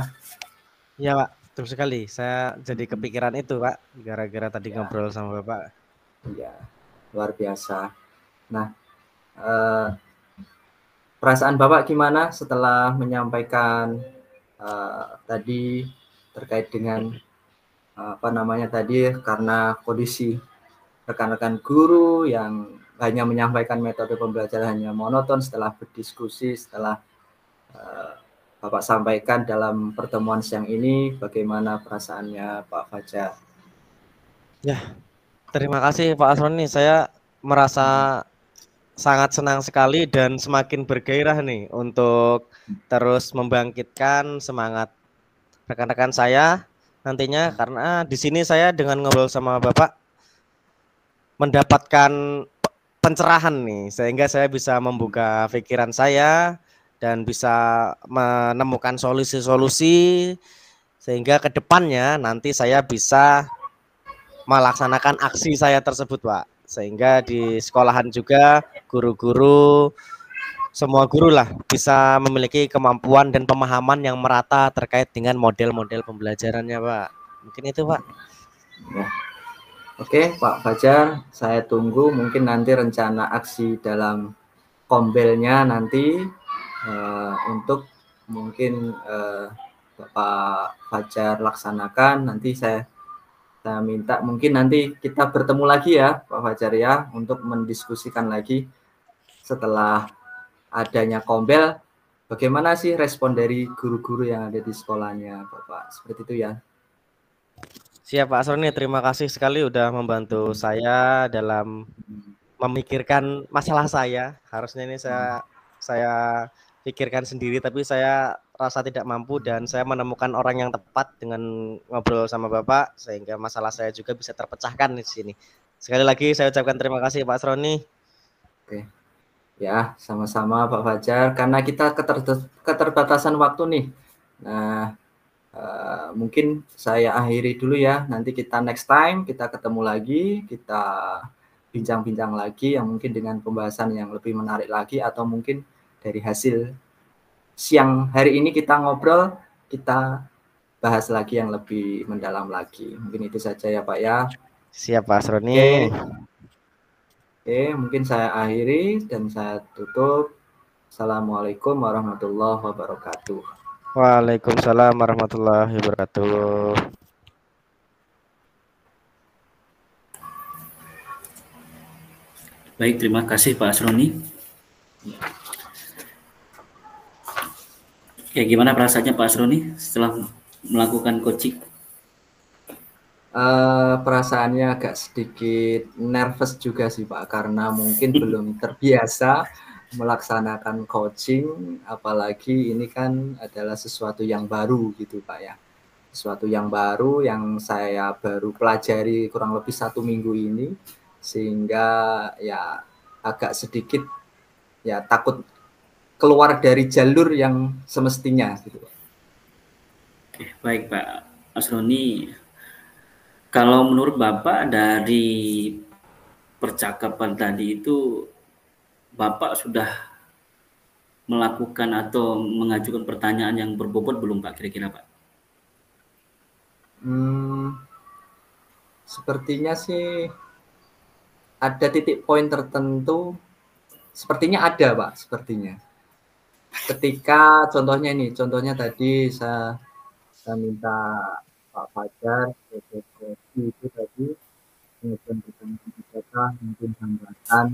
Iya Pak, betul sekali. Saya jadi kepikiran itu Pak, gara-gara tadi ngobrol sama Bapak. Iya, luar biasa. Nah, perasaan Bapak gimana setelah menyampaikan tadi terkait dengan tadi karena kondisi rekan-rekan guru yang hanya menyampaikan metode pembelajaran hanya monoton, setelah berdiskusi, setelah Bapak sampaikan dalam pertemuan siang ini, bagaimana perasaannya Pak Fajar? Ya, terima kasih Pak Asroni. Saya merasa sangat senang sekali dan semakin bergairah nih untuk terus membangkitkan semangat rekan-rekan saya nantinya, karena di sini saya dengan ngobrol sama Bapak mendapatkan pencerahan nih, sehingga saya bisa membuka pikiran saya dan bisa menemukan solusi-solusi sehingga ke depannya nanti saya bisa melaksanakan aksi saya tersebut, Pak. Sehingga di sekolahan juga guru-guru, semua guru lah bisa memiliki kemampuan dan pemahaman yang merata terkait dengan model-model pembelajarannya, Pak. Mungkin itu, Pak. Ya. Oke, Pak Fajar, saya tunggu mungkin nanti rencana aksi dalam kombelnya nanti untuk mungkin Bapak Fajar laksanakan. Nanti saya minta mungkin nanti kita bertemu lagi ya Pak Fajar ya, untuk mendiskusikan lagi setelah adanya kombel, bagaimana sih respon dari guru-guru yang ada di sekolahnya Bapak, seperti itu ya. Siap Pak Asroni, terima kasih sekali udah membantu saya dalam memikirkan masalah saya. Harusnya ini saya pikirkan sendiri, tapi saya rasa tidak mampu dan saya menemukan orang yang tepat dengan ngobrol sama Bapak sehingga masalah saya juga bisa terpecahkan di sini. Sekali lagi saya ucapkan terima kasih Pak Asroni. Oke. Ya, sama-sama Pak Fajar, karena kita keterbatasan waktu nih. Nah, mungkin saya akhiri dulu ya. Nanti kita next time kita ketemu lagi, kita bincang-bincang lagi yang mungkin dengan pembahasan yang lebih menarik lagi, atau mungkin dari hasil siang hari ini kita ngobrol, kita bahas lagi yang lebih mendalam lagi. Mungkin itu saja ya Pak ya. Siap Pak Asroni. Oke, mungkin saya akhiri dan saya tutup. Assalamualaikum warahmatullahi wabarakatuh. Waalaikumsalam warahmatullahi wabarakatuh. Baik, terima kasih Pak Asroni. Ya, gimana perasaannya Pak Asroni setelah melakukan coaching? Perasaannya agak sedikit nervous juga sih Pak, karena mungkin belum terbiasa melaksanakan coaching, apalagi ini kan adalah sesuatu yang baru gitu Pak ya. Sesuatu yang baru yang saya baru pelajari kurang lebih 1 minggu ini, sehingga ya agak sedikit ya takut keluar dari jalur yang semestinya gitu Pak. Oke, baik Pak Asroni. Kalau menurut Bapak dari percakapan tadi itu, Bapak sudah melakukan atau mengajukan pertanyaan yang berbobot belum Pak, kira-kira Pak? Sepertinya sih ada titik poin tertentu, sepertinya ada Pak, sepertinya. Ketika contohnya tadi saya minta Pak Fajar itu tadi menunjukkan kebijakan, mungkin hambatan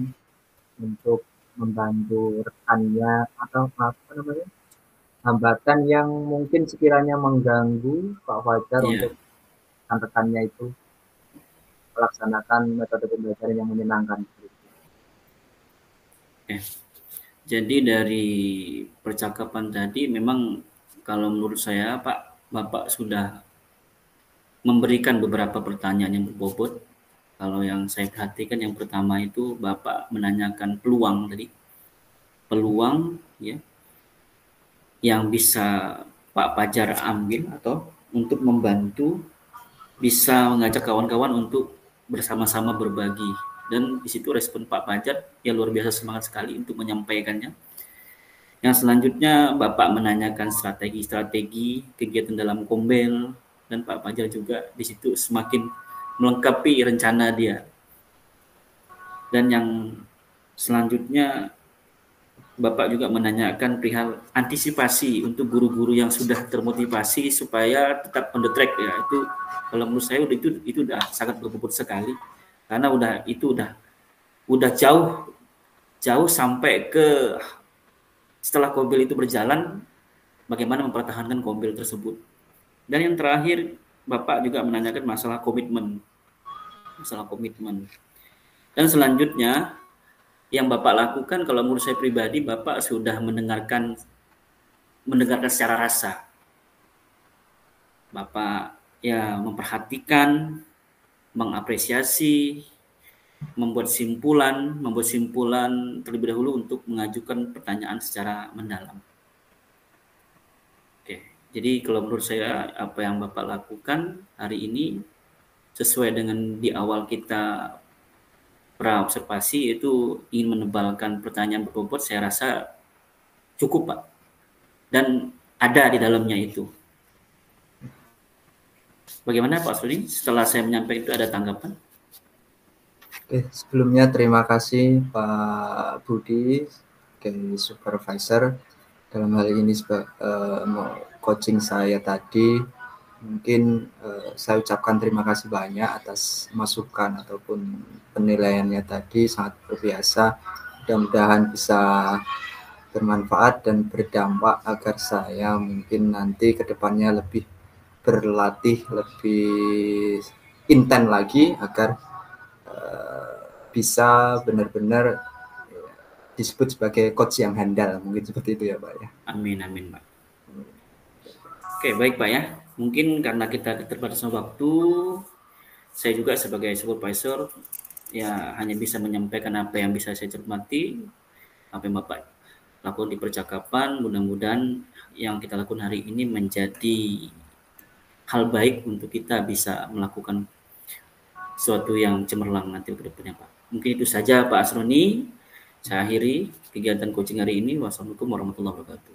untuk membantu rekannya, atau hambatan yang mungkin sekiranya mengganggu Pak Fajar untuk rekan-rekannya itu melaksanakan metode pembelajaran yang menyenangkan. Jadi dari percakapan tadi memang kalau menurut saya Pak, Bapak sudah memberikan beberapa pertanyaan yang berbobot. Kalau yang saya perhatikan yang pertama itu Bapak menanyakan peluang tadi. Peluang ya yang bisa Pak Fajar ambil atau untuk membantu bisa mengajak kawan-kawan untuk bersama-sama berbagi, dan di situ respon Pak Fajar ya luar biasa semangat sekali untuk menyampaikannya. Yang selanjutnya Bapak menanyakan strategi-strategi kegiatan dalam kombel, dan Pak Fajar juga di situ semakin melengkapi rencana dia. Dan yang Selanjutnya Bapak juga menanyakan perihal antisipasi untuk guru-guru yang sudah termotivasi supaya tetap on the track ya. Itu kalau menurut saya itu udah sangat berbobot sekali, karena udah jauh sampai ke setelah Kobil itu berjalan, bagaimana mempertahankan Kobil tersebut. Dan yang terakhir Bapak juga menanyakan masalah komitmen. Dan selanjutnya yang Bapak lakukan, kalau menurut saya pribadi, Bapak sudah mendengarkan secara rasa. Bapak ya memperhatikan, mengapresiasi, membuat simpulan terlebih dahulu untuk mengajukan pertanyaan secara mendalam. Oke, jadi kalau menurut saya apa yang Bapak lakukan hari ini sesuai dengan di awal kita praobservasi, itu ingin menebalkan pertanyaan berbobot, saya rasa cukup Pak, dan ada di dalamnya itu. Bagaimana Pak Sudi? Setelah saya menyampaikan itu ada tanggapan? Oke, sebelumnya terima kasih Pak Budi sebagai supervisor dalam hal ini coaching saya tadi. Mungkin saya ucapkan terima kasih banyak atas masukan ataupun penilaiannya tadi, sangat luar biasa. Mudah-mudahan bisa bermanfaat dan berdampak agar saya mungkin nanti ke depannya lebih berlatih, lebih intens lagi agar bisa benar-benar disebut sebagai coach yang handal, mungkin seperti itu ya Pak ya. Amin Pak. Oke, baik Pak ya. Mungkin karena kita terbatasnya waktu, saya juga sebagai supervisor ya hanya bisa menyampaikan apa yang bisa saya cermati, apa yang Bapak lakukan di percakapan. Mudah-mudahan yang kita lakukan hari ini menjadi hal baik untuk kita bisa melakukan sesuatu yang cemerlang nanti ke depannya Pak. Mungkin itu saja Pak Asroni. Saya akhiri kegiatan coaching hari ini. Wassalamualaikum warahmatullahi wabarakatuh.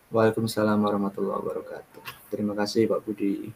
Waalaikumsalam warahmatullahi wabarakatuh. Terima kasih Pak Budi.